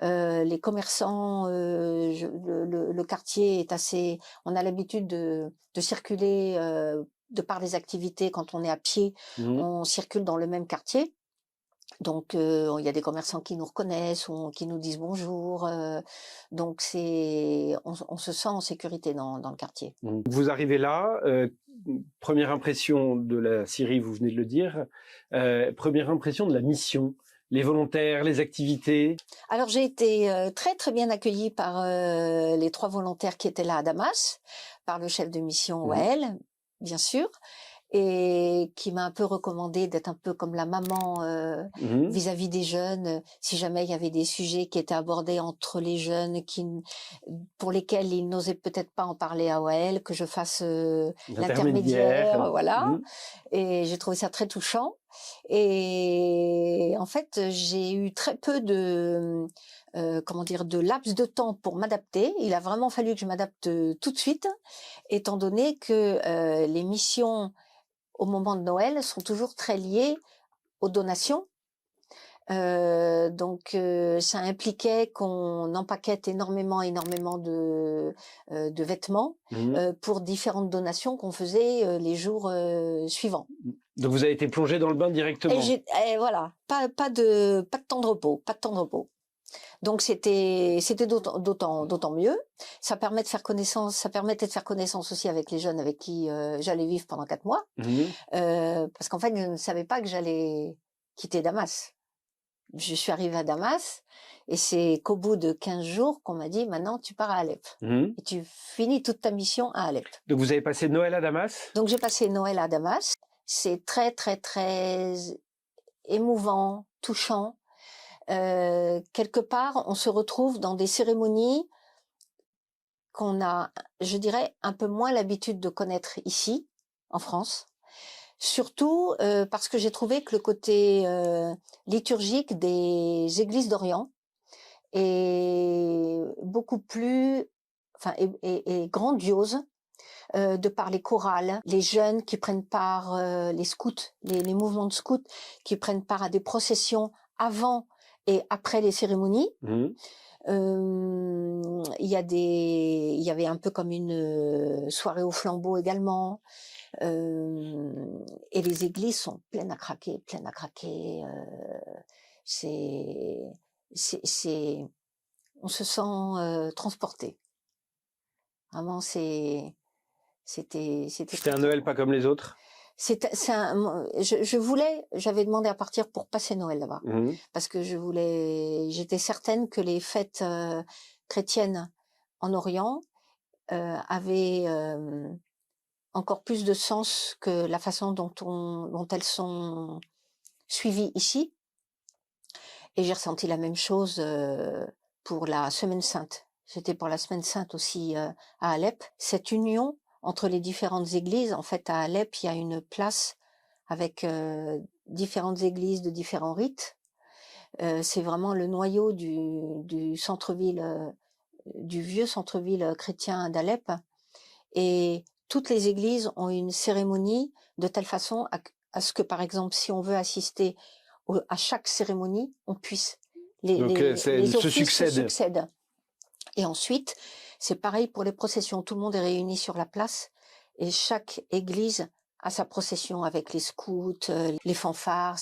Les commerçants, le quartier est assez. On a l'habitude de circuler de par les activités quand on est à pied, on circule dans le même quartier. Donc il y a des commerçants qui nous reconnaissent ou qui nous disent bonjour. Donc on se sent en sécurité dans le quartier. Vous arrivez là, première impression de la Syrie, vous venez de le dire, première impression de la mission, les volontaires, les activités. Alors j'ai été très très bien accueillie par les 3 volontaires qui étaient là à Damas, par le chef de mission Wael, bien sûr, et qui m'a un peu recommandé d'être un peu comme la maman vis-à-vis des jeunes, si jamais il y avait des sujets qui étaient abordés entre les jeunes pour lesquels ils n'osaient peut-être pas en parler à Wael, que je fasse l'intermédiaire, voilà. Et j'ai trouvé ça très touchant. Et en fait, j'ai eu très peu de de laps de temps pour m'adapter. Il a vraiment fallu que je m'adapte tout de suite, étant donné que les missions au moment de Noël sont toujours très liées aux donations. Donc ça impliquait qu'on empaquette énormément de vêtements pour différentes donations qu'on faisait les jours suivants. Donc vous avez été plongé dans le bain directement. Et voilà, pas de temps de repos, pas de temps de repos. Donc c'était d'autant mieux. Ça permettait de faire connaissance aussi avec les jeunes avec qui j'allais vivre pendant 4 mois. Parce qu'en fait, je ne savais pas que j'allais quitter Damas. Je suis arrivée à Damas et c'est qu'au bout de 15 jours qu'on m'a dit maintenant tu pars à Alep et tu finis toute ta mission à Alep. Donc vous avez passé Noël à Damas? Donc j'ai passé Noël à Damas. C'est très très très émouvant, touchant. Quelque part, on se retrouve dans des cérémonies qu'on a, je dirais, un peu moins l'habitude de connaître ici, en France. Surtout parce que j'ai trouvé que le côté liturgique des églises d'Orient est beaucoup plus, et grandiose de par les chorales, les jeunes qui prennent part, les scouts, les mouvements de scouts qui prennent part à des processions avant et après les cérémonies. Il y avait un peu comme une soirée au flambeau également. Et les églises sont pleines à craquer, pleines à craquer. On se sent transporté. Vraiment, c'était un Noël pas comme les autres. J'avais demandé à partir pour passer Noël là-bas, parce que j'étais certaine que les fêtes chrétiennes en Orient avaient encore plus de sens que la façon dont elles sont suivies ici. Et j'ai ressenti la même chose pour la Semaine Sainte. J'étais pour la Semaine Sainte aussi à Alep. Cette union entre les différentes églises, en fait, à Alep, il y a une place avec différentes églises de différents rites. C'est vraiment le noyau du centre-ville, du vieux centre-ville chrétien d'Alep. Et toutes les églises ont une cérémonie de telle façon à ce que, par exemple, si on veut assister à chaque cérémonie, on puisse. Les offices se succèdent. Et ensuite, c'est pareil pour les processions. Tout le monde est réuni sur la place et chaque église a sa procession avec les scouts, les fanfares,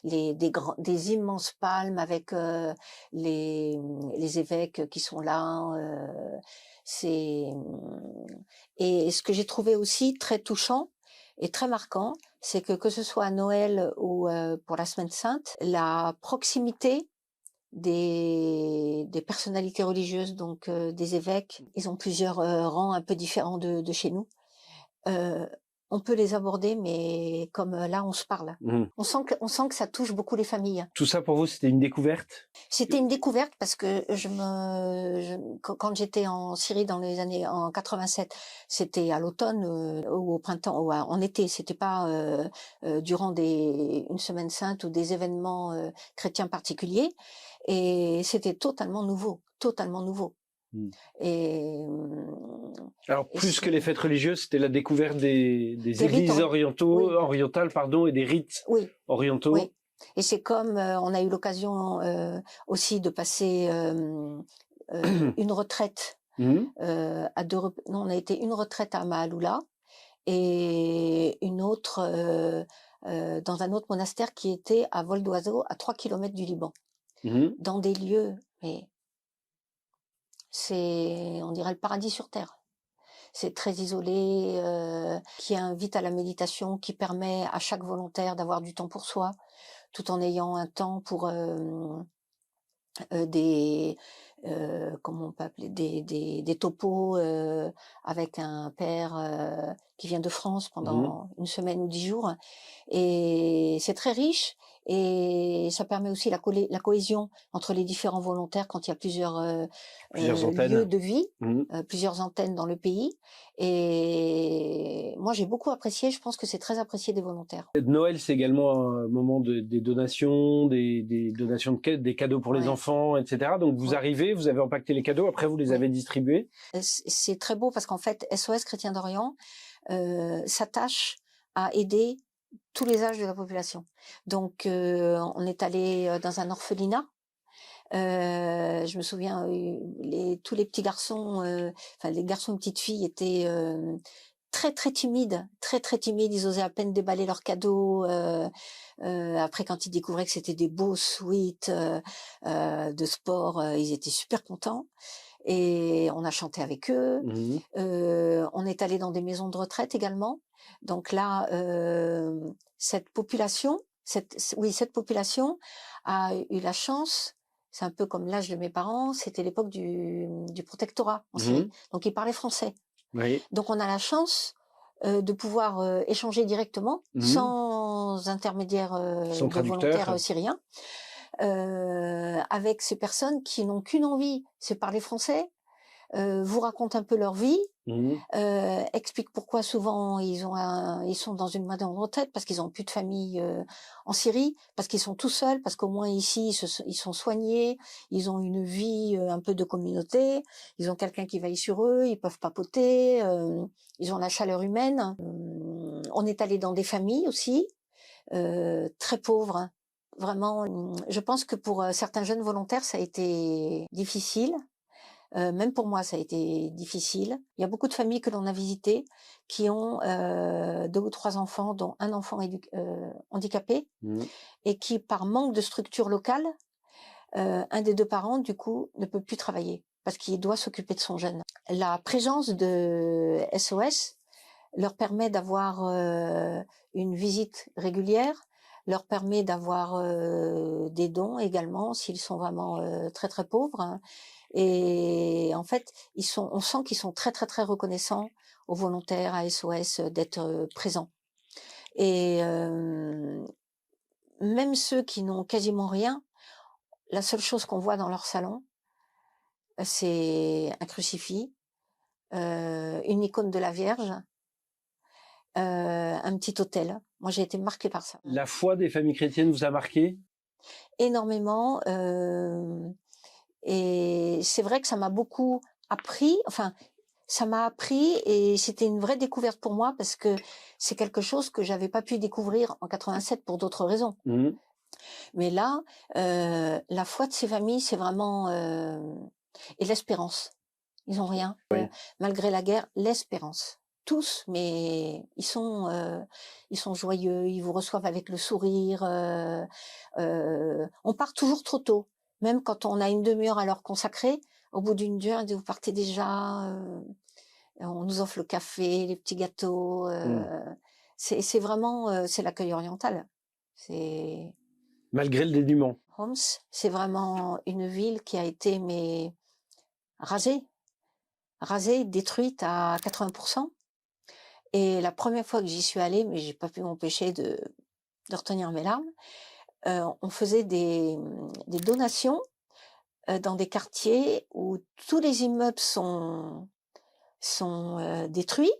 des immenses palmes avec les évêques qui sont là. Et ce que j'ai trouvé aussi très touchant et très marquant, c'est que ce soit à Noël ou pour la Semaine Sainte, la proximité des personnalités religieuses, donc des évêques, ils ont plusieurs rangs un peu différents de chez nous. On peut les aborder, mais comme là, on se parle. On sent que ça touche beaucoup les familles. Tout ça pour vous, c'était une découverte? C'était une découverte parce que quand j'étais en Syrie dans les années en 87, c'était à l'automne ou au printemps ou en été. C'était pas durant une Semaine Sainte ou des événements chrétiens particuliers. Et c'était totalement nouveau, totalement nouveau. Et alors plus que les fêtes religieuses, c'était la découverte des églises orientales, et des rites orientaux. Oui. Et c'est comme on a eu l'occasion aussi de passer une retraite on a été une retraite à Mahaloula et une autre dans un autre monastère qui était à vol d'oiseau à 3 kilomètres du Liban. Dans des lieux, mais on dirait le paradis sur terre. C'est très isolé, qui invite à la méditation, qui permet à chaque volontaire d'avoir du temps pour soi, tout en ayant un temps pour comment on peut appeler, des topos avec un père qui vient de France pendant une semaine ou 10 jours. Et c'est très riche et ça permet aussi la cohésion entre les différents volontaires quand il y a plusieurs lieux de vie, plusieurs antennes dans le pays. Et moi, j'ai beaucoup apprécié. Je pense que c'est très apprécié des volontaires. Noël, c'est également un moment des donations, des donations des cadeaux pour les enfants, etc. Donc vous arrivez, vous avez empaqueté les cadeaux, après vous les avez distribués. C'est très beau parce qu'en fait, SOS Chrétiens d'Orient s'attache à aider tous les âges de la population. Donc, on est allé dans un orphelinat. Je me souviens, tous les petits garçons, les garçons et petites filles étaient très très timides, très très timides. Ils osaient à peine déballer leurs cadeaux. Après, quand ils découvraient que c'était des beaux sweats de sport, ils étaient super contents. Et on a chanté avec eux. On est allé dans des maisons de retraite également. Donc là, cette population a eu la chance. C'est un peu comme l'âge de mes parents. C'était l'époque du protectorat en Syrie. Donc ils parlaient français. Donc on a la chance de pouvoir échanger directement, sans intermédiaire de volontaires syriens. Avec ces personnes qui n'ont qu'une envie, c'est parler français, vous racontent un peu leur vie, Mmh. expliquent pourquoi souvent ils sont dans une main en tête parce qu'ils ont plus de famille en Syrie, parce qu'ils sont tout seuls, parce qu'au moins ici ils sont soignés, ils ont une vie un peu de communauté, ils ont quelqu'un qui veille sur eux, ils peuvent papoter, ils ont la chaleur humaine. On est allé dans des familles aussi très pauvres. Vraiment, je pense que pour certains jeunes volontaires, ça a été difficile. Même pour moi, ça a été difficile. Il y a beaucoup de familles que l'on a visitées qui ont 2 ou 3 enfants, dont un enfant handicapé, Mmh. et qui, par manque de structure locale, un des 2 parents, du coup, ne peut plus travailler parce qu'il doit s'occuper de son jeune. La présence de SOS leur permet d'avoir une visite régulière, leur permet d'avoir des dons également s'ils sont vraiment très très pauvres, hein. Et en fait, on sent qu'ils sont très très très reconnaissants aux volontaires, à SOS, d'être présents. Et même ceux qui n'ont quasiment rien, la seule chose qu'on voit dans leur salon, c'est un crucifix, une icône de la Vierge, un petit autel. Moi, j'ai été marquée par ça. La foi des familles chrétiennes vous a marqué? Énormément, et c'est vrai que ça m'a beaucoup appris, enfin, ça m'a appris et c'était une vraie découverte pour moi parce que c'est quelque chose que j'avais pas pu découvrir en 87 pour d'autres raisons. Mmh. Mais là, la foi de ces familles, c'est vraiment, et l'espérance. Ils ont rien, Oui. malgré la guerre, l'espérance. Tous, mais ils sont joyeux, ils vous reçoivent avec le sourire. On part toujours trop tôt, même quand on a une demi-heure à leur consacrer. Au bout d'une demi-heure, vous partez déjà. On nous offre le café, les petits gâteaux. Mmh. C'est vraiment c'est l'accueil oriental. C'est Malgré le dénuement? Homs, c'est vraiment une ville qui a été rasée, rasée, détruite à 80%. Et la première fois que j'y suis allée, mais j'ai pas pu m'empêcher de retenir mes larmes, on faisait des donations dans des quartiers où tous les immeubles sont détruits.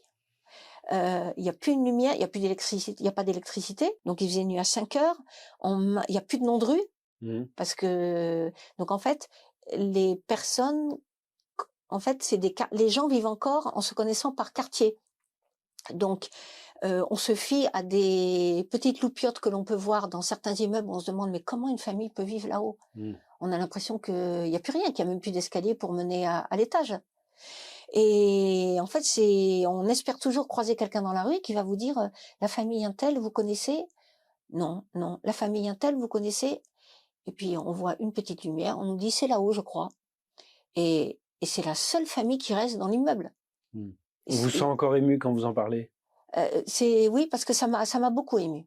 Il y a plus de lumière, il y a plus d'électricité, il y a pas d'électricité. Donc il faisait nuit à 5 heures. Il y a plus de nom de rue Mmh. parce que donc en fait les personnes, en fait c'est les gens vivent encore en se connaissant par quartier. Donc on se fie à des petites loupiottes que l'on peut voir dans certains immeubles. On se demande mais comment une famille peut vivre là-haut? Mmh. On a l'impression qu'il y a plus rien, qu'il y a même plus d'escalier pour mener à l'étage. Et en fait, on espère toujours croiser quelqu'un dans la rue qui va vous dire la famille untel, vous connaissez? Non, non. La famille untel, vous connaissez? Et puis on voit une petite lumière, on nous dit c'est là-haut, je crois. Et c'est la seule famille qui reste dans l'immeuble. Mmh. On vous sent encore ému quand vous en parlez? Oui, parce que ça m'a beaucoup émue.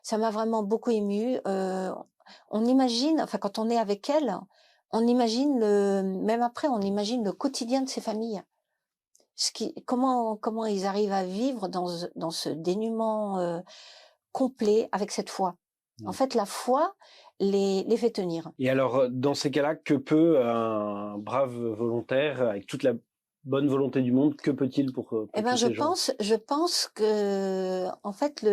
Ça m'a vraiment beaucoup émue. On imagine, enfin quand on est avec elle, on imagine même après, on imagine le quotidien de ces familles. Comment ils arrivent à vivre dans ce dénuement complet avec cette foi. En Mmh. fait, la foi les fait tenir. Et alors, dans ces cas-là, que peut un brave volontaire, avec toute la bonne volonté du monde, que peut-il pour Eh ben, tous ces gens? je pense que, en fait,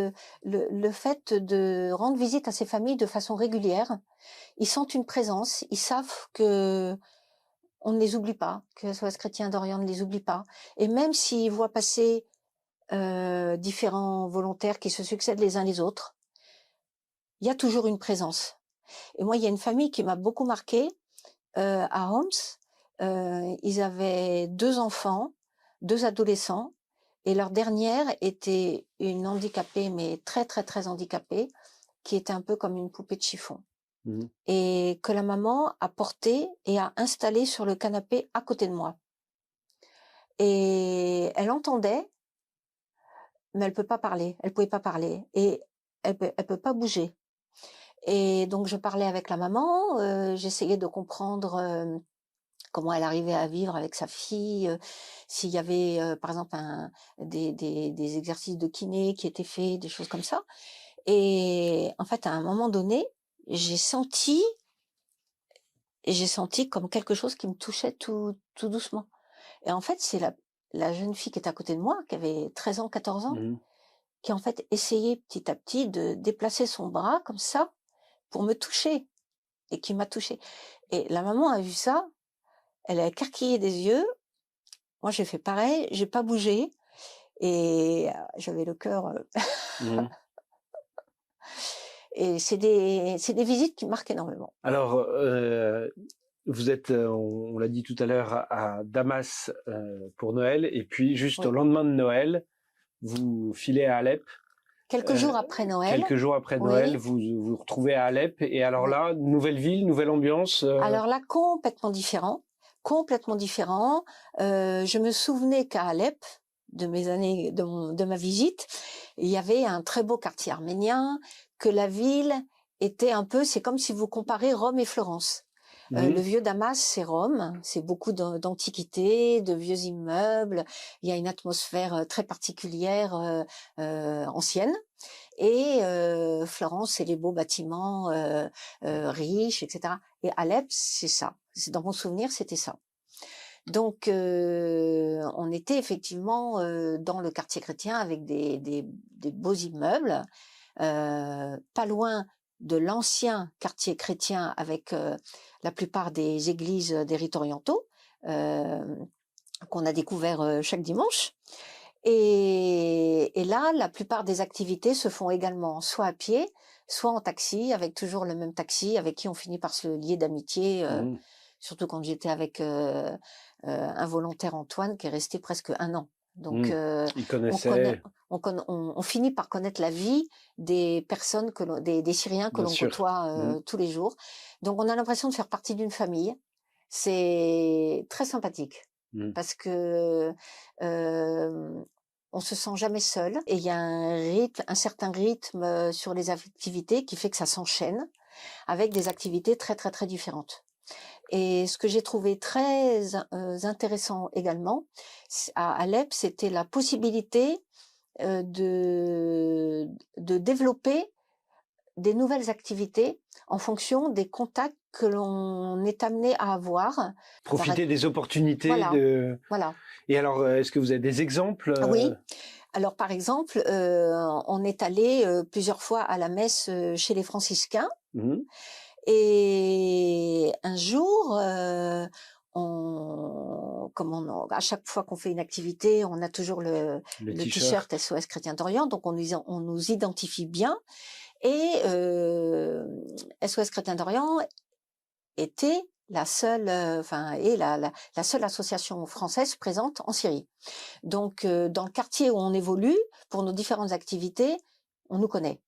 le fait de rendre visite à ces familles de façon régulière, ils sentent une présence, ils savent que on ne les oublie pas, que SOS Chrétien d'Orient ne les oublie pas. Et même s'ils voient passer différents volontaires qui se succèdent les uns les autres, il y a toujours une présence. Et moi, il y a une famille qui m'a beaucoup marquée à Homs. Ils avaient 2 enfants, 2 adolescents, et leur dernière était une handicapée, mais très très très handicapée, qui était un peu comme une poupée de chiffon. Mmh. Et que la maman a portée et a installée sur le canapé à côté de moi. Et elle entendait, mais elle peut pas parler. Elle pouvait pas parler et elle peut pas bouger. Et donc je parlais avec la maman, j'essayais de comprendre comment elle arrivait à vivre avec sa fille, s'il y avait par exemple des exercices de kiné qui étaient faits, des choses comme ça. Et en fait, à un moment donné, j'ai senti comme quelque chose qui me touchait tout doucement. Et en fait, c'est la jeune fille qui est à côté de moi, qui avait 13 ans, 14 ans, qui en fait essayait petit à petit de déplacer son bras comme ça pour me toucher, et qui m'a touchée. Et la maman a vu ça, elle a écarquillé des yeux. Moi, j'ai fait pareil, j'ai pas bougé, et j'avais le cœur. Et c'est des visites qui marquent énormément. Alors, vous êtes, on l'a dit tout à l'heure, à Damas pour Noël, et puis juste au lendemain de Noël, vous filez à Alep. Quelques jours après Noël. Quelques jours après Noël, vous vous retrouvez à Alep, et alors là, nouvelle ville, nouvelle ambiance. Alors là, complètement différent, complètement différent. Je me souvenais qu'à Alep, de mes années, de ma visite, il y avait un très beau quartier arménien, que la ville était un peu, c'est comme si vous comparez Rome et Florence. Le vieux Damas, c'est Rome, c'est beaucoup d'antiquités, de vieux immeubles, il y a une atmosphère très particulière, ancienne. Et Florence, c'est les beaux bâtiments riches, etc. Et Alep, c'est ça. Dans mon souvenir, c'était ça. Donc, on était effectivement dans le quartier chrétien avec des beaux immeubles, pas loin de l'ancien quartier chrétien avec la plupart des églises des rites orientaux qu'on a découvert chaque dimanche. Et là, la plupart des activités se font également soit à pied, soit en taxi, avec toujours le même taxi avec qui on finit par se lier d'amitié, surtout quand j'étais avec un volontaire, Antoine, qui est resté presque 1 an. Donc, il connaissait... on finit par connaître la vie des personnes, des Syriens que l'on côtoie tous les jours. Donc, on a l'impression de faire partie d'une famille. C'est très sympathique. Parce que on se sent jamais seul, et il y a un certain rythme sur les activités qui fait que ça s'enchaîne avec des activités très très très différentes. Et ce que j'ai trouvé très intéressant également à Alep, c'était la possibilité de développer des nouvelles activités en fonction des contacts que l'on est amené à avoir. Profiter des opportunités. Voilà. Et alors, est-ce que vous avez des exemples? Oui. Alors, par exemple, on est allé plusieurs fois à la messe chez les franciscains. Et un jour, à chaque fois qu'on fait une activité, on a toujours le t-shirt SOS Chrétien d'Orient, donc on nous identifie bien. Et SOS Chrétien d'Orient était la seule, la seule association française présente en Syrie. Donc, dans le quartier où on évolue, pour nos différentes activités, on nous connaît.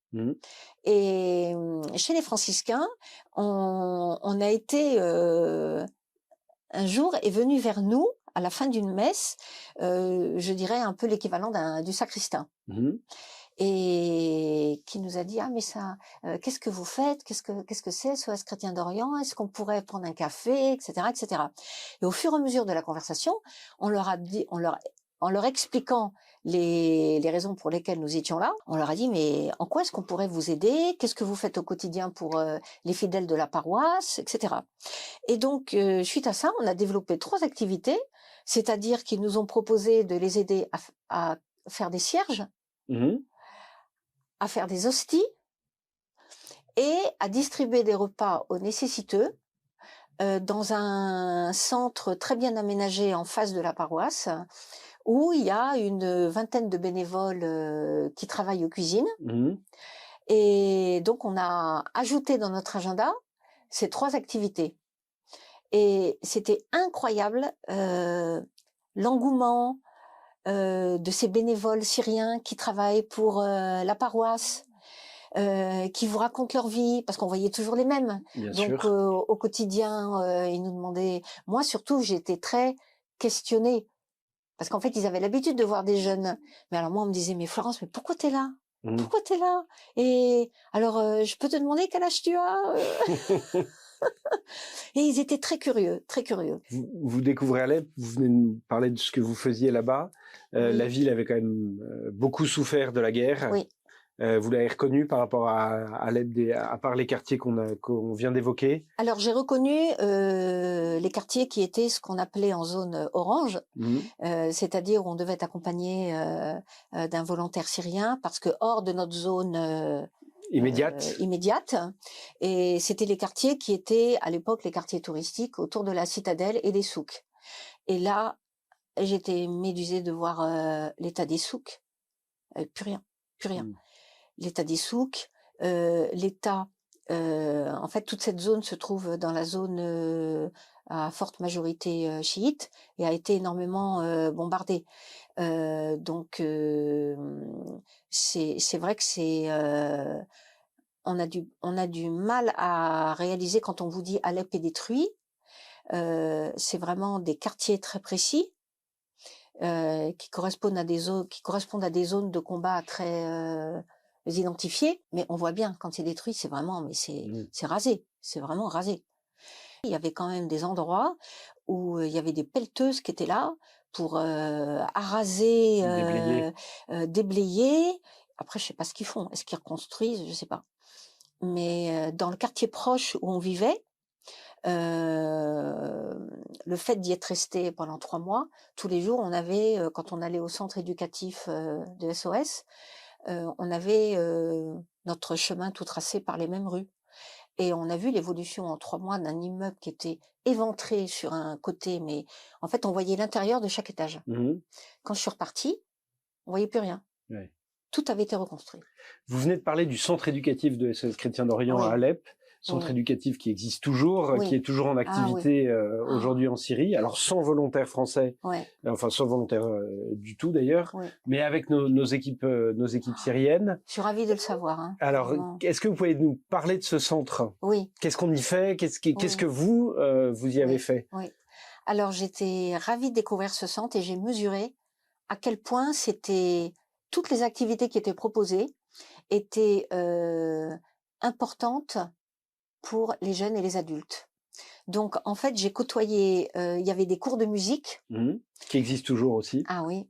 Et chez les franciscains, on a été un jour est venu vers nous à la fin d'une messe, je dirais un peu l'équivalent du sacristain. Et qui nous a dit: ah mais ça, qu'est-ce que vous faites, qu'est-ce que c'est SOS Chrétien d'Orient, est-ce qu'on pourrait prendre un café, etc., etc. Et au fur et à mesure de la conversation, on leur a dit, en leur expliquant les raisons pour lesquelles nous étions là, on leur a dit: mais en quoi est-ce qu'on pourrait vous aider, qu'est-ce que vous faites au quotidien pour les fidèles de la paroisse, etc. Et donc suite à ça, on a développé 3 activités, c'est-à-dire qu'ils nous ont proposé de les aider à faire des cierges, à faire des hosties et à distribuer des repas aux nécessiteux dans un centre très bien aménagé en face de la paroisse, où il y a une vingtaine de bénévoles qui travaillent aux cuisines. Et donc, on a ajouté dans notre agenda ces 3 activités. Et c'était incroyable l'engouement de ces bénévoles syriens qui travaillent pour la paroisse, qui vous racontent leur vie, parce qu'on voyait toujours les mêmes. Donc au quotidien, ils nous demandaient. Moi surtout, j'étais très questionnée, parce qu'en fait, ils avaient l'habitude de voir des jeunes. Mais alors moi, on me disait: mais Florence, mais pourquoi t'es là? Pourquoi t'es là? Et alors, je peux te demander quel âge tu as? Et ils étaient très curieux, très curieux. Vous découvrez Alep, vous venez de nous parler de ce que vous faisiez là-bas. La ville avait quand même beaucoup souffert de la guerre. Oui. Vous l'avez reconnu par rapport à Alep, à part les quartiers qu'on vient d'évoquer? Alors j'ai reconnu les quartiers qui étaient ce qu'on appelait en zone orange, c'est-à-dire où on devait être accompagné d'un volontaire syrien parce que hors de notre zone immédiate. Et c'était les quartiers qui étaient à l'époque les quartiers touristiques autour de la citadelle et des souks. Et là, j'étais médusée de voir l'état des souks. Plus rien, plus rien. L'état des souks, en fait, toute cette zone se trouve dans la zone à forte majorité chiite et a été énormément bombardée. Donc, c'est vrai que on a du mal à réaliser quand on vous dit Alep est détruit. C'est vraiment des quartiers très précis qui correspondent à des zones de combat très identifiées. Mais on voit bien quand c'est détruit, c'est vraiment, mais c'est rasé, c'est vraiment rasé. Il y avait quand même des endroits où il y avait des pelleteuses qui étaient là pour araser, déblayer. Après, je sais pas ce qu'ils font. Est-ce qu'ils reconstruisent? Je sais pas. Mais dans le quartier proche où on vivait, le fait d'y être resté pendant 3 mois, tous les jours, on avait, quand on allait au centre éducatif de SOS, on avait notre chemin tout tracé par les mêmes rues. Et on a vu l'évolution en 3 mois d'un immeuble qui était éventré sur un côté, mais en fait, on voyait l'intérieur de chaque étage. Quand je suis repartie, on voyait plus rien. Ouais. Tout avait été reconstruit. Vous venez de parler du centre éducatif de SOS Chrétien d'Orient à Alep, centre éducatif qui existe toujours, qui est toujours en activité aujourd'hui en Syrie, alors sans volontaires français, enfin sans volontaires du tout d'ailleurs, mais avec nos équipes syriennes. Je suis ravie de le savoir. Hein, alors, est-ce que vous pouvez nous parler de ce centre? Oui. Qu'est-ce qu'on y fait? Qu'est-ce que vous y avez fait? Oui. Alors j'étais ravie de découvrir ce centre et j'ai mesuré à quel point toutes les activités qui étaient proposées étaient importantes pour les jeunes et les adultes. Donc en fait, j'ai côtoyé, il y avait des cours de musique. Qui existent toujours aussi. Ah oui.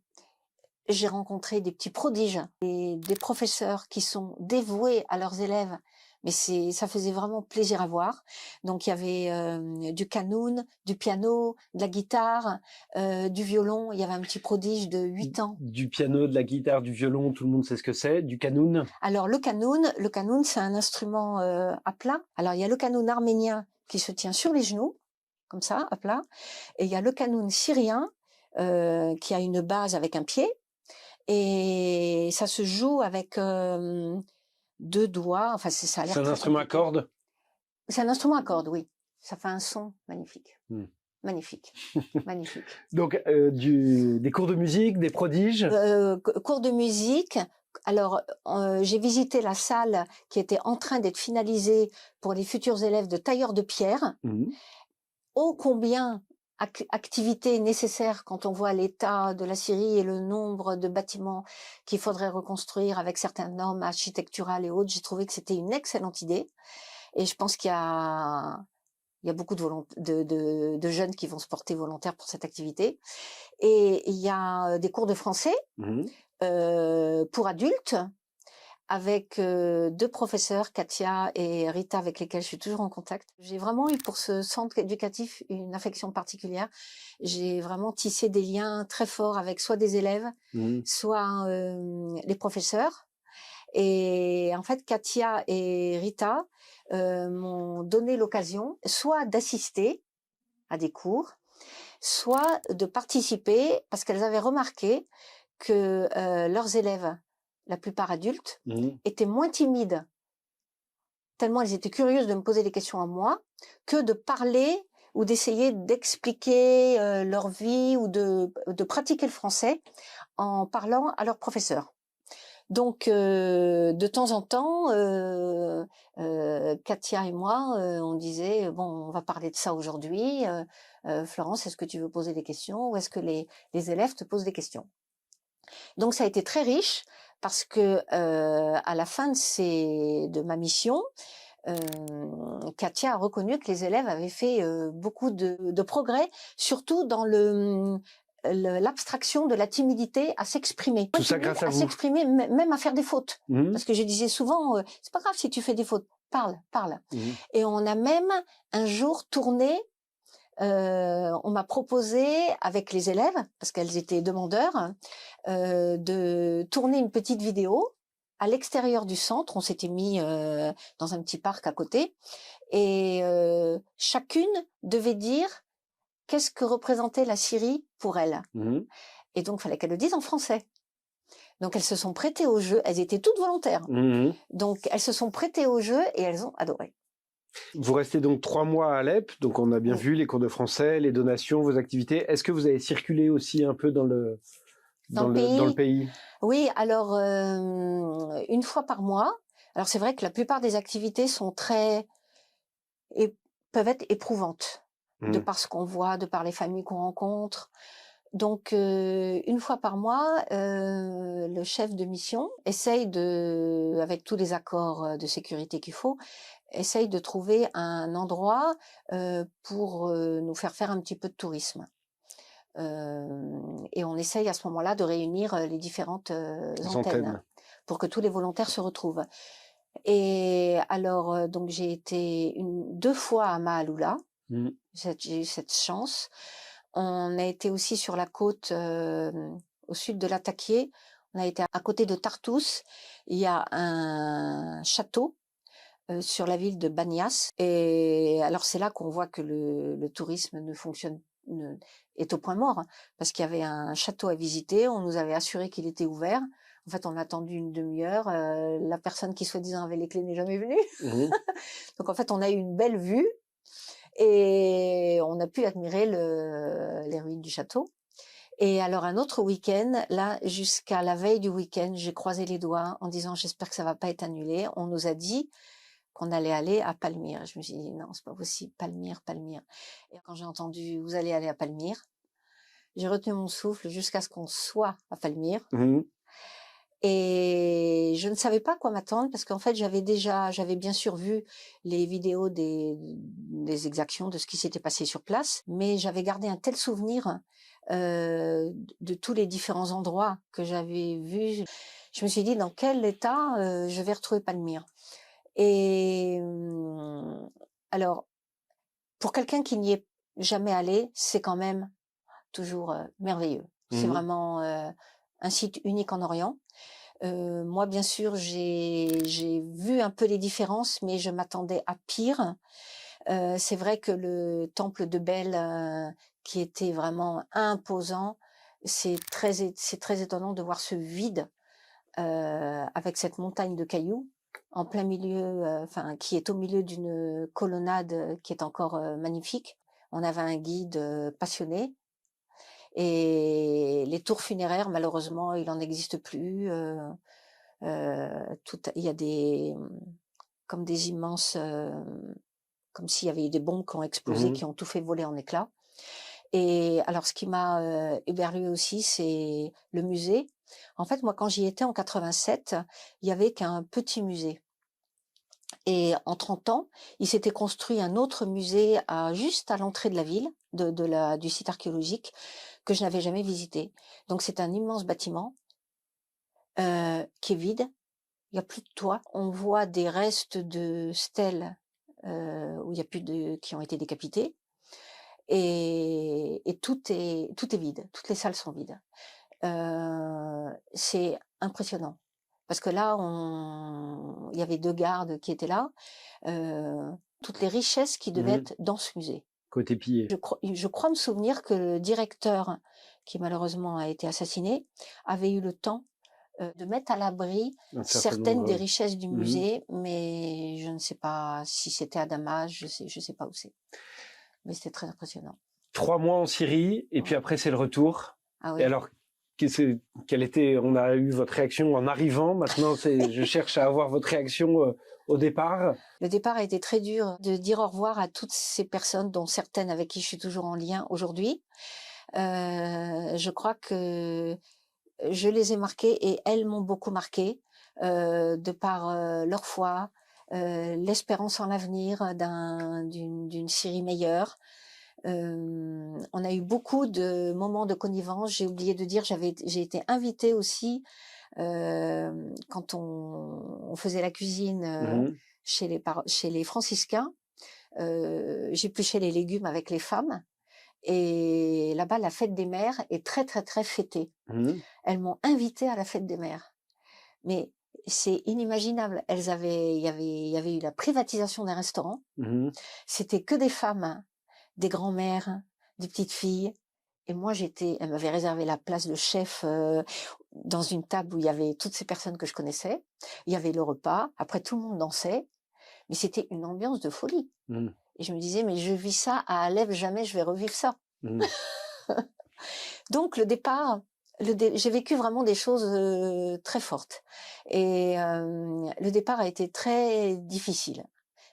J'ai rencontré des petits prodiges et des professeurs qui sont dévoués à leurs élèves. Mais ça faisait vraiment plaisir à voir. Donc il y avait du kanoun, du piano, de la guitare, du violon. Il y avait un petit prodige de 8 ans. Du piano, de la guitare, du violon, tout le monde sait ce que c'est. Du kanoun. Alors le kanoun, c'est un instrument à plat. Alors il y a le kanoun arménien qui se tient sur les genoux, comme ça, à plat. Et il y a le kanoun syrien qui a une base avec un pied. Et ça se joue avec 2 doigts. Enfin, ça a l'air. C'est un instrument à cordes? C'est un instrument à cordes, oui. Ça fait un son magnifique. Magnifique. Magnifique. Donc, des cours de musique, des prodiges? Cours de musique. Alors, j'ai visité la salle qui était en train d'être finalisée pour les futurs élèves de tailleurs de pierre. Ô combien activités nécessaires quand on voit l'état de la Syrie et le nombre de bâtiments qu'il faudrait reconstruire avec certaines normes architecturales et autres. J'ai trouvé que c'était une excellente idée. Et je pense qu'il y a beaucoup de jeunes qui vont se porter volontaires pour cette activité. Et il y a des cours de français pour adultes avec 2 professeurs, Katia et Rita, avec lesquels je suis toujours en contact. J'ai vraiment eu pour ce centre éducatif une affection particulière. J'ai vraiment tissé des liens très forts avec soit des élèves, soit les professeurs. Et en fait, Katia et Rita m'ont donné l'occasion soit d'assister à des cours, soit de participer, parce qu'elles avaient remarqué que leurs élèves, la plupart adultes, étaient moins timides, tellement elles étaient curieuses de me poser des questions à moi, que de parler ou d'essayer d'expliquer leur vie ou de pratiquer le français en parlant à leurs professeurs. Donc, de temps en temps, Katia et moi, on disait, bon, on va parler de ça aujourd'hui. Florence, est-ce que tu veux poser des questions ou est-ce que les élèves te posent des questions? Donc, ça a été très riche parce que à la fin de ma mission, Katia a reconnu que les élèves avaient fait beaucoup de progrès, surtout dans l'abstraction de la timidité à s'exprimer. Tout ça grâce à vous. À s'exprimer, même à faire des fautes. Parce que je disais souvent, c'est pas grave si tu fais des fautes, parle. Et on a même un jour tourné, on m'a proposé avec les élèves, parce qu'elles étaient demandeurs, de tourner une petite vidéo à l'extérieur du centre. On s'était mis dans un petit parc à côté, et chacune devait dire qu'est-ce que représentait la Syrie pour elle. Et donc, il fallait qu'elle le dise en français. Donc, elles se sont prêtées au jeu. Elles étaient toutes volontaires. Donc, elles se sont prêtées au jeu et elles ont adoré. Vous restez donc 3 mois à Alep. Donc, on a bien vu les cours de français, les donations, vos activités. Est-ce que vous avez circulé aussi un peu dans le pays? Oui, alors, une fois par mois. Alors, c'est vrai que la plupart des activités sont peuvent être éprouvantes. De par ce qu'on voit, de par les familles qu'on rencontre. Donc, une fois par mois, le chef de mission essaye avec tous les accords de sécurité qu'il faut, essaye de trouver un endroit pour nous faire un petit peu de tourisme. Et on essaye à ce moment-là de réunir les différentes antennes pour que tous les volontaires se retrouvent. Et alors, donc j'ai été 2 fois à Maaloula. J'ai eu cette chance. On a été aussi sur la côte au sud de Latakié. On a été à côté de Tartous. Il y a un château sur la ville de Banias. Et alors c'est là qu'on voit que le tourisme est au point mort, parce qu'il y avait un château à visiter. On nous avait assuré qu'il était ouvert. En fait, on a attendu une demi-heure. La personne qui soi-disant avait les clés n'est jamais venue. Donc en fait, on a eu une belle vue. Et on a pu admirer les ruines du château. Et alors un autre week-end, là, jusqu'à la veille du week-end, j'ai croisé les doigts en disant j'espère que ça va pas être annulé. On nous a dit qu'on allait aller à Palmyre. Je me suis dit non, c'est pas possible, Palmyre. Et quand j'ai entendu vous allez aller à Palmyre, j'ai retenu mon souffle jusqu'à ce qu'on soit à Palmyre. Et je ne savais pas quoi m'attendre, parce qu'en fait j'avais bien sûr vu les vidéos des exactions, de ce qui s'était passé sur place, mais j'avais gardé un tel souvenir de tous les différents endroits que j'avais vus. Je me suis dit dans quel état je vais retrouver Palmyre. Et alors pour quelqu'un qui n'y est jamais allé, c'est quand même toujours merveilleux. C'est vraiment un site unique en Orient. Moi, bien sûr, j'ai vu un peu les différences, mais je m'attendais à pire. C'est vrai que le temple de Bel, qui était vraiment imposant, c'est très étonnant de voir ce vide avec cette montagne de cailloux en plein milieu, qui est au milieu d'une colonnade qui est encore magnifique. On avait un guide passionné. Et les tours funéraires, malheureusement, il n'en existe plus. Il y a comme des immenses, comme s'il y avait eu des bombes qui ont explosé, qui ont tout fait voler en éclats. Et alors, ce qui m'a éberlué aussi, c'est le musée. En fait, moi, quand j'y étais en 87, il y avait qu'un petit musée. Et en 30 ans, il s'était construit un autre musée juste à l'entrée de la ville, du site archéologique, que je n'avais jamais visité. Donc c'est un immense bâtiment qui est vide, il n'y a plus de toit. On voit des restes de stèles où il n'y a plus qui ont été décapitées, et tout est vide, toutes les salles sont vides. C'est impressionnant. Parce que là, il y avait 2 gardes qui étaient là, toutes les richesses qui devaient être dans ce musée. Côté pillé. Je crois me souvenir que le directeur, qui malheureusement a été assassiné, avait eu le temps de mettre à l'abri certaines des richesses du musée, mais je ne sais pas si c'était à Damas, je sais pas où c'est. Mais c'était très impressionnant. 3 mois en Syrie, et puis après c'est le retour. Ah oui. Et alors, on a eu votre réaction en arrivant, maintenant je cherche à avoir votre réaction au départ. Le départ a été très dur, de dire au revoir à toutes ces personnes, dont certaines avec qui je suis toujours en lien aujourd'hui. Je crois que je les ai marquées et elles m'ont beaucoup marquée, de par leur foi, l'espérance en l'avenir d'une Syrie meilleure. On a eu beaucoup de moments de connivence. J'ai oublié de dire, j'ai été invitée aussi quand on faisait la cuisine chez les franciscains. J'épluchais les légumes avec les femmes. Et là-bas, la fête des mères est très, très, très fêtée. Elles m'ont invitée à la fête des mères. Mais c'est inimaginable. Il y avait eu la privatisation des restaurants. C'était que des femmes, hein, des grands-mères, des petites filles. Et moi, elle m'avait réservé la place de chef dans une table où il y avait toutes ces personnes que je connaissais. Il y avait le repas. Après, tout le monde dansait. Mais c'était une ambiance de folie. Et je me disais, mais je vis ça à Alep, jamais je vais revivre ça. Donc, le départ, j'ai vécu vraiment des choses très fortes. Et le départ a été très difficile.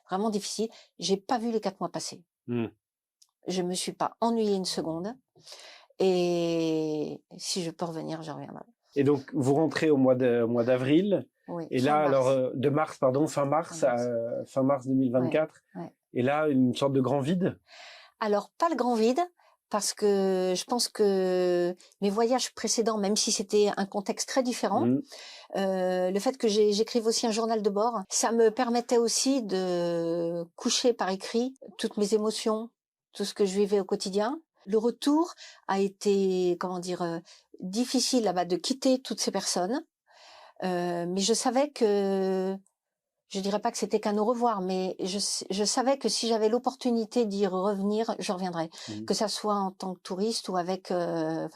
Vraiment difficile. J'ai pas vu les 4 mois passer. Je me suis pas ennuyée une seconde. Et si je peux revenir, je reviendrai. Et donc, vous rentrez au mois d'avril. Oui, et là, alors, de mars, pardon, fin mars 2024. Ouais. Et là, une sorte de grand vide? Alors, pas le grand vide, parce que je pense que mes voyages précédents, même si c'était un contexte très différent, le fait que j'écrive aussi un journal de bord, ça me permettait aussi de coucher par écrit toutes mes émotions, tout ce que je vivais au quotidien. Le retour a été, difficile là-bas de quitter toutes ces personnes. Mais je savais que, je dirais pas que c'était qu'un au revoir, mais je savais que si j'avais l'opportunité d'y revenir, je reviendrais. Que ça soit en tant que touriste ou avec,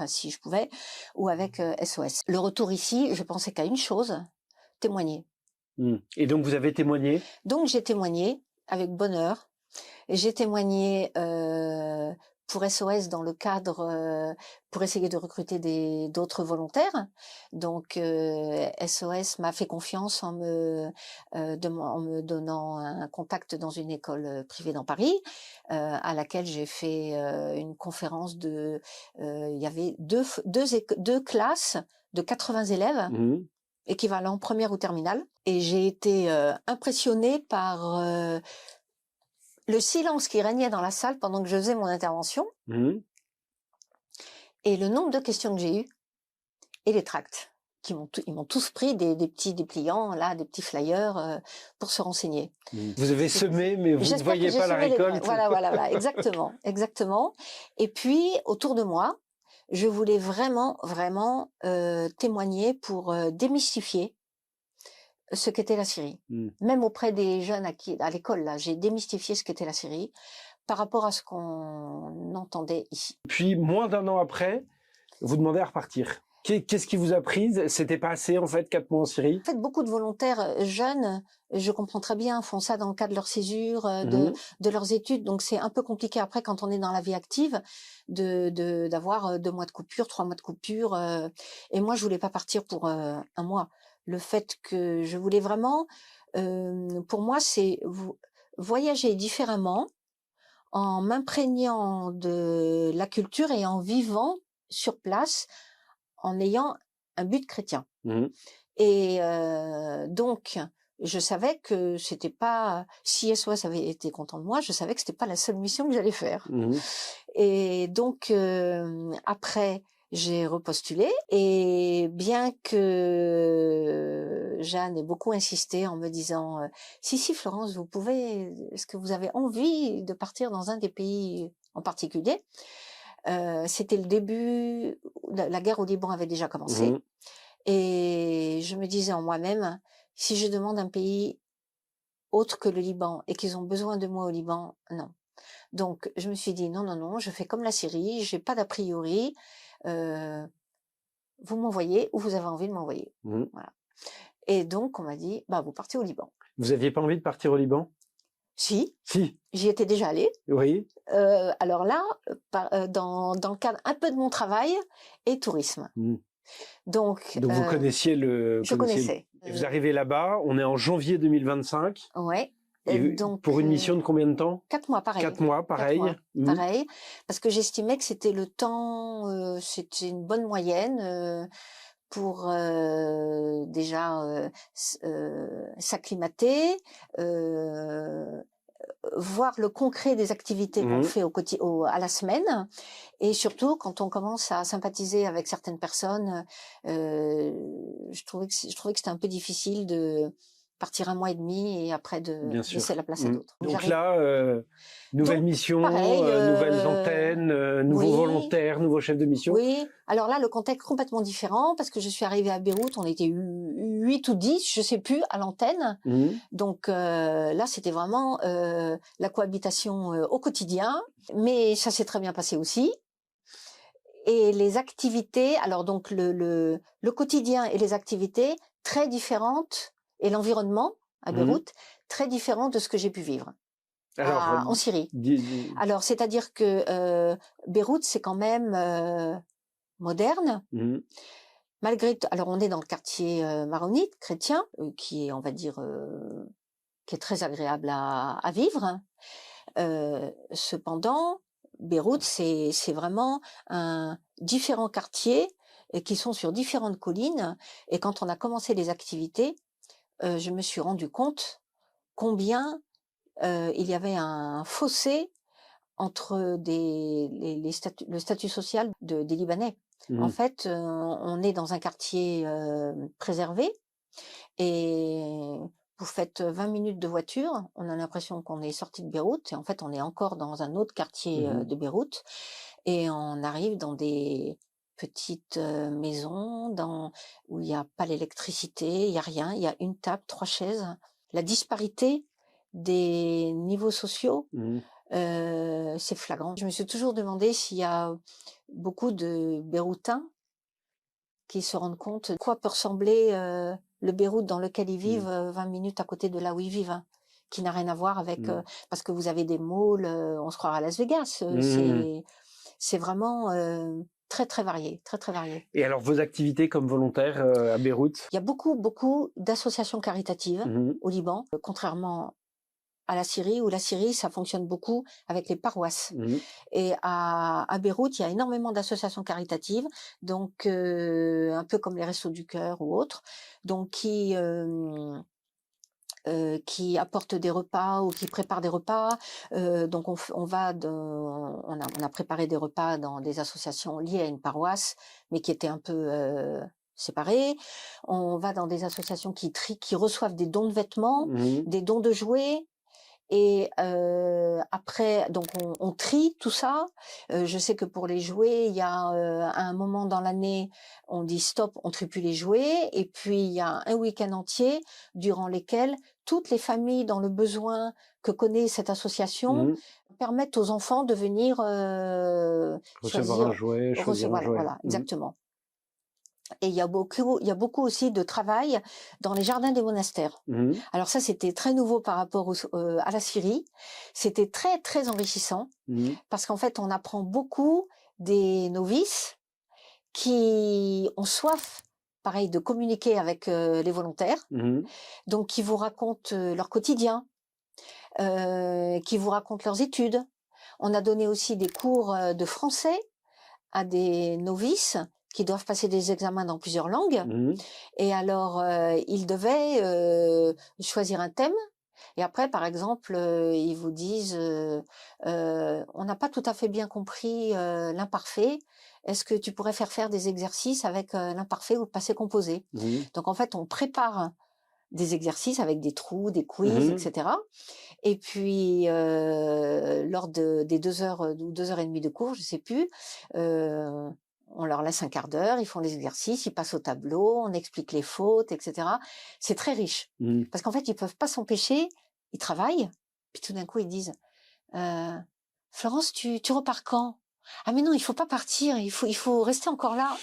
si je pouvais, ou avec SOS. Le retour ici, je pensais qu'à une chose, témoigner. Et donc vous avez témoigné? Donc j'ai témoigné avec bonheur. J'ai témoigné pour SOS dans le cadre pour essayer de recruter d'autres volontaires. Donc SOS m'a fait confiance en me donnant un contact dans une école privée dans Paris, à laquelle j'ai fait une conférence il y avait deux classes de 80 élèves. Équivalent première ou terminale. Et j'ai été impressionnée par le silence qui régnait dans la salle pendant que je faisais mon intervention, et le nombre de questions que j'ai eues, et les tracts. Ils m'ont tous pris des petits dépliants, là, des petits flyers pour se renseigner. Vous avez semé, mais vous ne voyez pas la récolte. Voilà, exactement, exactement. Et puis, autour de moi, je voulais vraiment, vraiment témoigner pour démystifier ce qu'était la Syrie. Même auprès des jeunes à l'école, là, j'ai démystifié ce qu'était la Syrie par rapport à ce qu'on entendait ici. Puis, moins d'1 an après, vous demandez à repartir. Qu'est-ce qui vous a prise? C'était pas assez, en fait, 4 mois en Syrie? En fait, beaucoup de volontaires jeunes, je comprends très bien, font ça dans le cadre de leur césure, de leurs études. Donc, c'est un peu compliqué après, quand on est dans la vie active, d'avoir 2 mois de coupure, 3 mois de coupure. Et moi, je voulais pas partir pour 1 mois. Le fait que je voulais vraiment, pour moi, c'est voyager différemment, en m'imprégnant de la culture et en vivant sur place, en ayant un but chrétien. Et donc, je savais que c'était pas, si SOS avait été content de moi, je savais que c'était pas la seule mission que j'allais faire. Et donc, après, j'ai repostulé, et bien que Jeanne ait beaucoup insisté en me disant si Florence, est-ce que vous avez envie de partir dans un des pays en particulier? C'était le début, la guerre au Liban avait déjà commencé, et je me disais en moi-même, si je demande un pays autre que le Liban et qu'ils ont besoin de moi au Liban, non. Donc je me suis dit non, je fais comme la Syrie, j'ai pas d'a priori. Vous m'envoyez où vous avez envie de m'envoyer. Voilà. Et donc on m'a dit vous partez au Liban. Vous aviez pas envie de partir au Liban? Si. Si. J'y étais déjà allée. Oui. Alors là, dans le cadre un peu de mon travail et tourisme. Donc vous connaissiez je connaissais. Et vous arrivez là-bas, on est en janvier 2025. Ouais. Et donc, pour une mission de combien de temps? 4 mois, pareil. 4 mois, pareil. 4 mois, pareil, parce que j'estimais que c'était le temps, c'était une bonne moyenne pour déjà s'acclimater, voir le concret des activités qu'on fait à la semaine, et surtout quand on commence à sympathiser avec certaines personnes, je trouvais que c'était un peu difficile de partir 1 mois et demi et après de laisser la place à d'autres. Donc là, nouvelle mission, pareil, nouvelles antennes, nouveaux volontaires, nouveaux chefs de mission. Oui, alors là, le contexte complètement différent parce que je suis arrivée à Beyrouth, on était 8 ou 10, je sais plus, à l'antenne. Donc là, c'était vraiment la cohabitation au quotidien, mais ça s'est très bien passé aussi. Et les activités, alors donc le quotidien et les activités très différentes, et l'environnement à Beyrouth très différent de ce que j'ai pu vivre en Syrie. Alors c'est-à-dire que Beyrouth c'est quand même moderne. Malgré, alors on est dans le quartier maronite chrétien, qui est, on va dire, qui est très agréable à vivre. Cependant, Beyrouth, c'est vraiment différents quartiers qui sont sur différentes collines. Et quand on a commencé les activités, je me suis rendu compte combien il y avait un fossé entre le statut social des Libanais. En fait, on est dans un quartier préservé et vous faites 20 minutes de voiture, on a l'impression qu'on est sorti de Beyrouth et en fait on est encore dans un autre quartier de Beyrouth et on arrive dans des petites maisons où il n'y a pas l'électricité, il n'y a rien, il y a une table, 3 chaises. La disparité des niveaux sociaux, c'est flagrant. Je me suis toujours demandé s'il y a beaucoup de Beyrouthins qui se rendent compte de quoi peut ressembler le Beyrouth dans lequel ils vivent 20 minutes à côté de là où ils vivent, qui n'a rien à voir avec... parce que vous avez des malls, on se croirait à Las Vegas. C'est vraiment très, très varié, très, très varié. Et alors, vos activités comme volontaire à Beyrouth? Il y a beaucoup, beaucoup d'associations caritatives au Liban, contrairement à la Syrie, où la Syrie, ça fonctionne beaucoup avec les paroisses. Et à Beyrouth, il y a énormément d'associations caritatives, donc un peu comme les Restos du Cœur ou autres, donc qui apportent des repas ou qui préparent des repas. Donc on a préparé des repas dans des associations liées à une paroisse, mais qui étaient un peu séparées. On va dans des associations qui reçoivent des dons de vêtements, des dons de jouets. Et après, donc on trie tout ça. Je sais que pour les jouets, il y a à un moment dans l'année, on dit stop, on trie plus les jouets. Et puis il y a un week-end entier durant lesquels toutes les familles dans le besoin que connaît cette association permettent aux enfants de venir recevoir un jouet, choisir un jouet. Voilà, exactement. Et il y a beaucoup aussi de travail dans les jardins des monastères. Alors ça, c'était très nouveau par rapport à la Syrie. C'était très, très enrichissant parce qu'en fait, on apprend beaucoup des novices qui ont soif, pareil, de communiquer avec les volontaires. Donc, qui vous racontent leur quotidien, qui vous racontent leurs études. On a donné aussi des cours de français à des novices qui doivent passer des examens dans plusieurs langues. Et alors, ils devaient choisir un thème. Et après, par exemple, ils vous disent on n'a pas tout à fait bien compris l'imparfait. Est-ce que tu pourrais faire des exercices avec l'imparfait ou le passé composé? Donc, en fait, on prépare des exercices avec des trous, des quiz, etc. Et puis, lors des 2 heures ou 2 heures et demie de cours, je sais plus, on leur laisse un quart d'heure, ils font les exercices, ils passent au tableau, on explique les fautes, etc. C'est très riche. Parce qu'en fait, ils peuvent pas s'empêcher, ils travaillent, puis tout d'un coup, ils disent Florence, tu repars quand? Ah mais non, il faut pas partir, il faut rester encore là.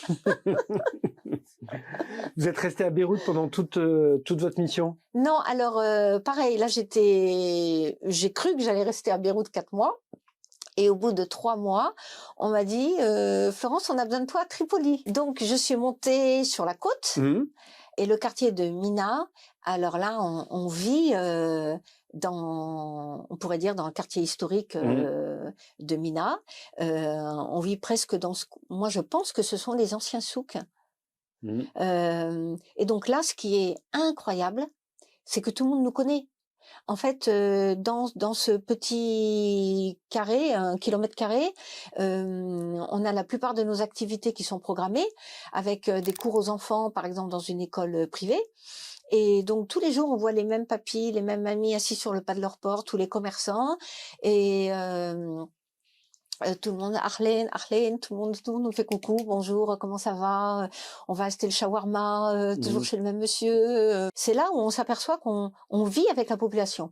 Vous êtes resté à Beyrouth pendant toute votre mission? Non, alors pareil, là j'ai cru que j'allais rester à Beyrouth 4 mois. Et au bout de 3 mois, on m'a dit Florence, on a besoin de toi à Tripoli. Donc je suis montée sur la côte et le quartier de Mina. Alors là, on vit on pourrait dire dans le quartier historique de Mina. On vit presque moi je pense que ce sont les anciens souks. Et donc là, ce qui est incroyable, c'est que tout le monde nous connaît. En fait, dans ce petit carré, 1 kilomètre carré, on a la plupart de nos activités qui sont programmées avec, des cours aux enfants, par exemple dans une école, privée. Et donc tous les jours, on voit les mêmes papys, les mêmes mamies assis sur le pas de leur porte, tous les commerçants et tout le monde, Arlène, Arlène, tout le monde nous fait coucou, bonjour, comment ça va? On va acheter le shawarma, toujours chez le même monsieur. C'est là où on s'aperçoit qu'on vit avec la population.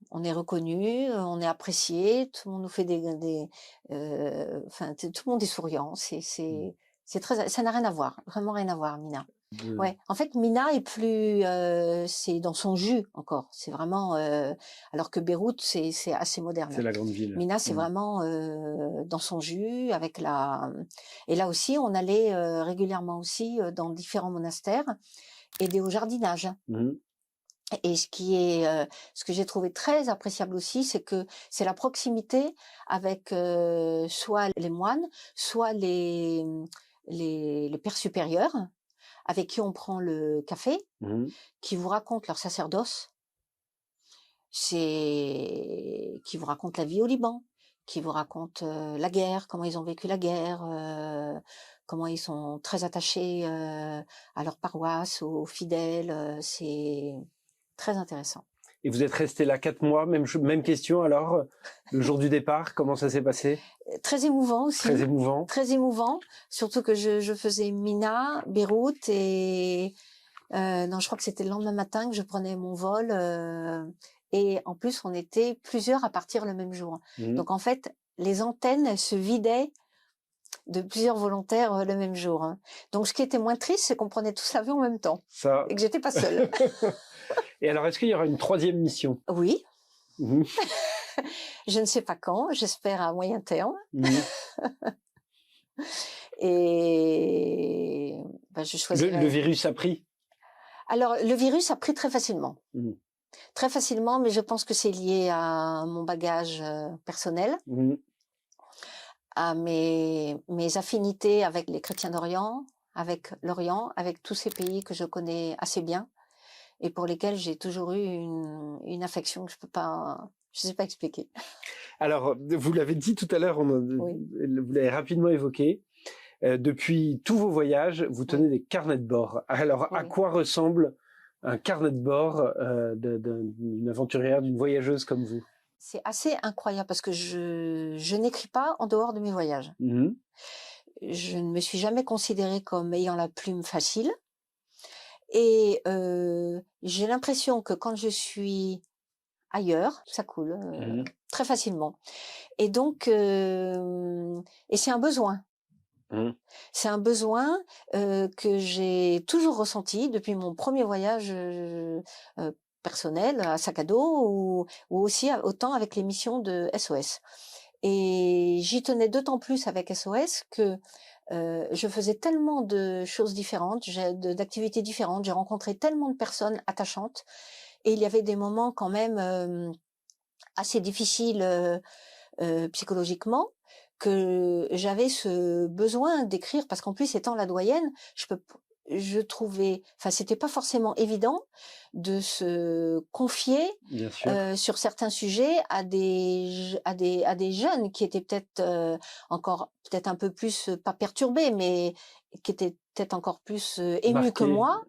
On est reconnu, on est apprécié, tout le monde nous fait enfin, tout le monde est souriant. C'est très, ça n'a rien à voir, vraiment rien à voir, Mina. Ouais. En fait, Mina est plus, c'est dans son jus encore. C'est vraiment, alors que Beyrouth, c'est assez moderne. C'est la grande ville. Mina, c'est vraiment dans son jus, avec la. Et là aussi, on allait régulièrement aussi dans différents monastères aider au jardinage. Et ce que j'ai trouvé très appréciable aussi, c'est que c'est la proximité avec soit les moines, soit les pères supérieurs, avec qui on prend le café, qui vous racontent leur sacerdoce, qui vous racontent la vie au Liban, qui vous racontent la guerre, comment ils ont vécu la guerre, comment ils sont très attachés à leur paroisse, aux fidèles. C'est très intéressant. Et vous êtes resté là 4 mois, même question alors, le jour du départ, comment ça s'est passé? Très émouvant aussi. Très émouvant. Très émouvant, surtout que je faisais Mina, Beyrouth et non, je crois que c'était le lendemain matin que je prenais mon vol et en plus on était plusieurs à partir le même jour. Donc en fait, les antennes se vidaient de plusieurs volontaires le même jour. Donc ce qui était moins triste, c'est qu'on prenait tous l'avion en même temps et que j'étais pas seule. Et alors, est-ce qu'il y aura une 3e mission? Oui. Je ne sais pas quand, j'espère à moyen terme. Et je choisirai. Le virus a pris? Alors, le virus a pris très facilement. Très facilement, mais je pense que c'est lié à mon bagage personnel, à mes affinités avec les chrétiens d'Orient, avec l'Orient, avec tous ces pays que je connais assez bien et pour lesquels j'ai toujours eu une affection que je sais pas expliquer. Alors, vous l'avez dit tout à l'heure, oui. Vous l'avez rapidement évoqué. Depuis tous vos voyages, vous tenez des carnets de bord. Alors, à quoi ressemble un carnet de bord d'une aventurière, d'une voyageuse comme vous? C'est assez incroyable parce que je n'écris pas en dehors de mes voyages. Je ne me suis jamais considérée comme ayant la plume facile. Et j'ai l'impression que quand je suis ailleurs, ça coule très facilement. Et donc, et c'est un besoin. C'est un besoin que j'ai toujours ressenti depuis mon premier voyage personnel à sac à dos ou aussi autant avec les missions de SOS. Et j'y tenais d'autant plus avec SOS que je faisais tellement de choses différentes, d'activités différentes, j'ai rencontré tellement de personnes attachantes et il y avait des moments quand même assez difficiles psychologiquement que j'avais ce besoin d'écrire parce qu'en plus étant la doyenne, je trouvais, enfin c'était pas forcément évident de se confier sur certains sujets à des jeunes qui étaient peut-être encore peut-être un peu plus pas perturbés mais qui étaient peut-être encore plus émus que moi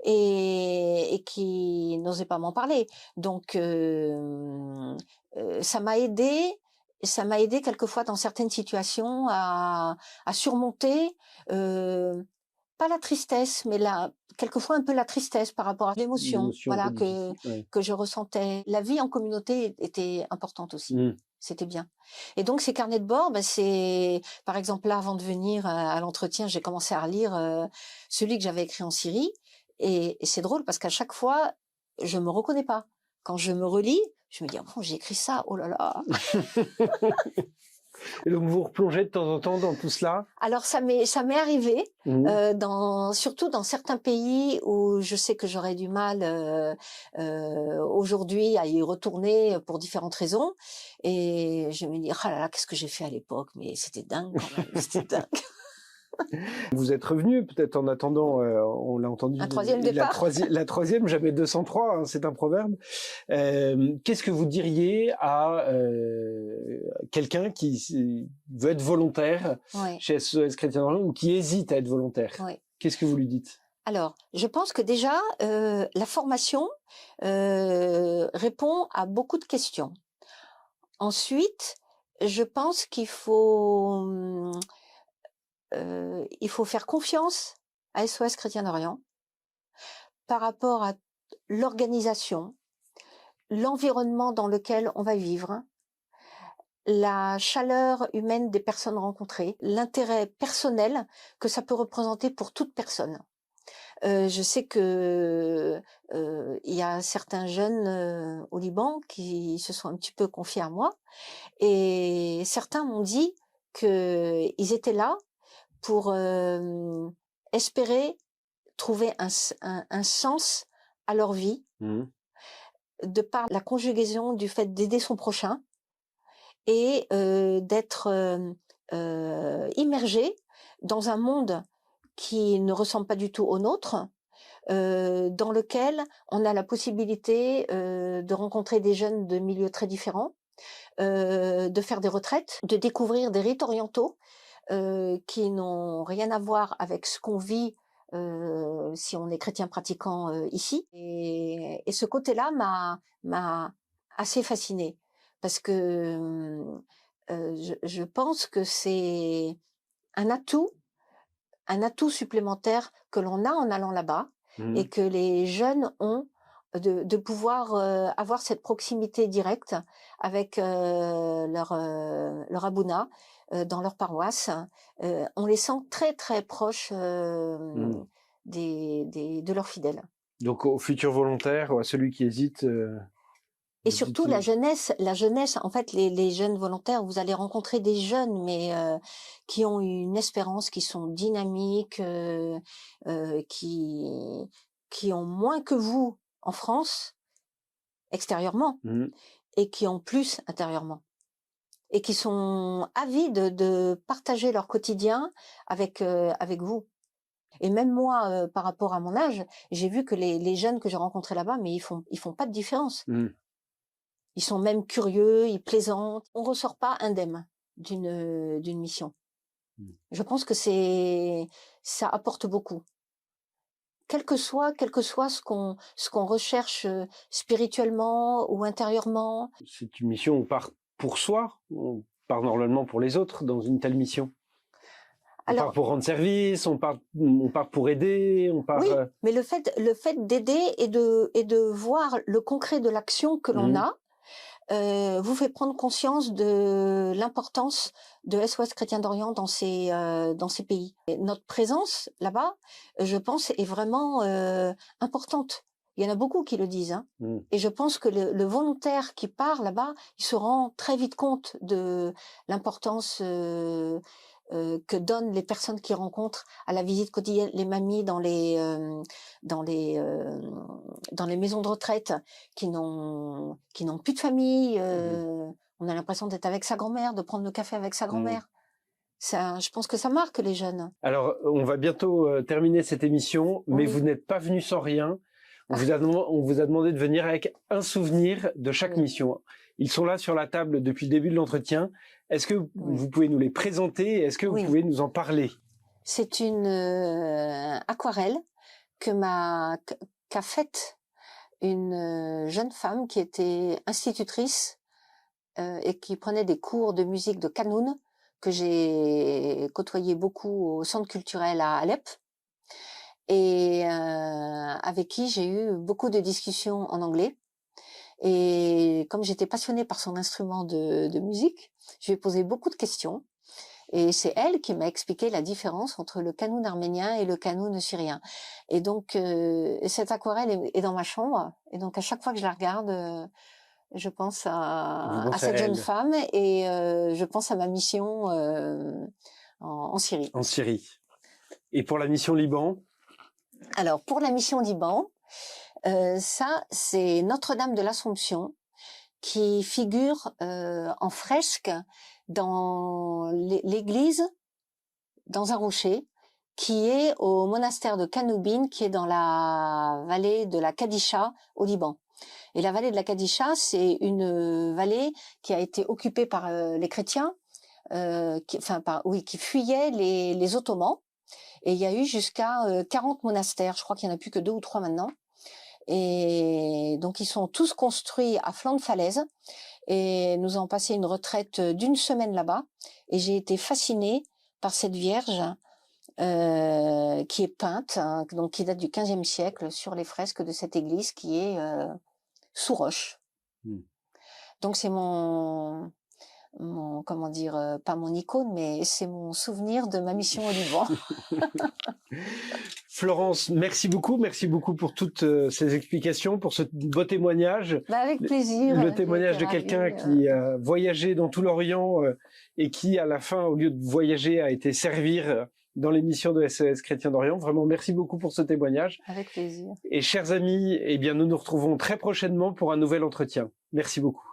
et qui n'osaient pas m'en parler. Donc ça m'a aidé quelquefois dans certaines situations à surmonter pas la tristesse, mais quelquefois un peu la tristesse par rapport à l'émotion, voilà, que je ressentais. La vie en communauté était importante aussi. C'était bien. Et donc ces carnets de bord, c'est par exemple là avant de venir à l'entretien, j'ai commencé à relire celui que j'avais écrit en Syrie et c'est drôle parce qu'à chaque fois je me reconnais pas. Quand je me relis, je me dis oh, j'ai écrit ça, oh là là. Et donc vous replongez de temps en temps dans tout cela? Alors ça m'est arrivé, surtout dans certains pays où je sais que j'aurais du mal aujourd'hui à y retourner pour différentes raisons. Et je me dis, oh là là, qu'est-ce que j'ai fait à l'époque? Mais c'était dingue quand même, c'était dingue. Vous êtes revenu, peut-être en attendant, on l'a entendu. Un troisième départ. La troisième, jamais 203, hein, c'est un proverbe. Qu'est-ce que vous diriez à quelqu'un qui veut être volontaire chez SOS Chrétien d'Orient ou qui hésite à être volontaire? Qu'est-ce que vous lui dites? Alors, je pense que déjà, la formation répond à beaucoup de questions. Ensuite, je pense qu'il faut faire confiance à SOS Chrétien d'Orient par rapport à l'organisation, l'environnement dans lequel on va vivre, la chaleur humaine des personnes rencontrées, l'intérêt personnel que ça peut représenter pour toute personne. Je sais que il y a certains jeunes au Liban qui se sont un petit peu confiés à moi, et certains m'ont dit qu'ils étaient là pour espérer trouver un sens à leur vie, de par la conjugaison du fait d'aider son prochain et d'être immergé dans un monde qui ne ressemble pas du tout au nôtre, dans lequel on a la possibilité de rencontrer des jeunes de milieux très différents, de faire des retraites, de découvrir des rites orientaux qui n'ont rien à voir avec ce qu'on vit si on est chrétien pratiquant ici. Et ce côté-là m'a assez fascinée, parce que je pense que c'est un atout supplémentaire que l'on a en allant là-bas, et que les jeunes ont de pouvoir avoir cette proximité directe avec leur abouna dans leur paroisse. On les sent très très proches de leurs fidèles. Donc au futur volontaire ou à celui qui hésite. Et surtout la jeunesse, en fait, les jeunes volontaires, vous allez rencontrer des jeunes, mais qui ont une espérance, qui sont dynamiques, qui ont moins que vous en France, extérieurement, et qui ont plus intérieurement, et qui sont avides de partager leur quotidien avec vous. Et même moi, par rapport à mon âge, j'ai vu que les jeunes que j'ai rencontrés là-bas, mais ils font pas de différence. Ils sont même curieux, ils plaisantent. On ressort pas indemne d'une mission. Je pense que ça apporte beaucoup. Quel que soit ce qu'on recherche spirituellement ou intérieurement. C'est une mission où on part pour soi, on part normalement pour les autres dans une telle mission. On part pour rendre service, on part pour aider, on part. Oui, mais le fait d'aider et de voir le concret de l'action que l'on a, vous fait prendre conscience de l'importance de SOS Chrétien d'Orient dans ces pays. Et notre présence là-bas, je pense, est vraiment importante. Il y en a beaucoup qui le disent, hein. Et je pense que le volontaire qui part là-bas, il se rend très vite compte de l'importance que donnent les personnes qui rencontrent à la visite quotidienne, les mamies dans les maisons de retraite qui n'ont plus de famille. On a l'impression d'être avec sa grand-mère, de prendre le café avec sa grand-mère. Ça, je pense que ça marque les jeunes. Alors, on va bientôt terminer cette émission, mais vous n'êtes pas venu sans rien. On vous a demandé de venir avec un souvenir de chaque mission. Ils sont là sur la table depuis le début de l'entretien. Est-ce que vous pouvez nous les présenter? Est-ce que vous pouvez nous en parler? C'est une aquarelle qu'a faite une jeune femme qui était institutrice et qui prenait des cours de musique de Kanoun, que j'ai côtoyé beaucoup au centre culturel à Alep, et avec qui j'ai eu beaucoup de discussions en anglais. Et comme j'étais passionnée par son instrument de musique, je lui ai posé beaucoup de questions. Et c'est elle qui m'a expliqué la différence entre le kanoun arménien et le kanoun syrien. Et donc, cette aquarelle est dans ma chambre. Et donc, à chaque fois que je la regarde, je pense à cette jeune femme, et je pense à ma mission en Syrie. En Syrie. Et pour la mission Liban? Alors, pour la mission Liban, ça, c'est Notre-Dame de l'Assomption, qui figure en fresque dans l'église, dans un rocher, qui est au monastère de Kanoubine, qui est dans la vallée de la Kadisha au Liban. Et la vallée de la Kadisha, c'est une vallée qui a été occupée par les chrétiens, qui fuyaient les Ottomans. Et il y a eu jusqu'à 40 monastères. Je crois qu'il n'y en a plus que 2 ou 3 maintenant. Et donc, ils sont tous construits à flanc de falaise. Et nous avons passé une retraite d'1 semaine là-bas. Et j'ai été fascinée par cette Vierge qui est peinte, hein, donc qui date du XVe siècle, sur les fresques de cette église qui est sous roche. Donc c'est mon comment dire, pas mon icône, mais c'est mon souvenir de ma mission au Liban. Florence, merci beaucoup pour toutes ces explications, pour ce beau témoignage. Avec plaisir. Le témoignage de quelqu'un qui a voyagé dans tout l'Orient et qui, à la fin, au lieu de voyager, a été servir dans l'émission de SOS Chrétiens d'Orient. Vraiment, merci beaucoup pour ce témoignage. Avec plaisir. Et chers amis, eh bien, nous nous retrouvons très prochainement pour un nouvel entretien. Merci beaucoup.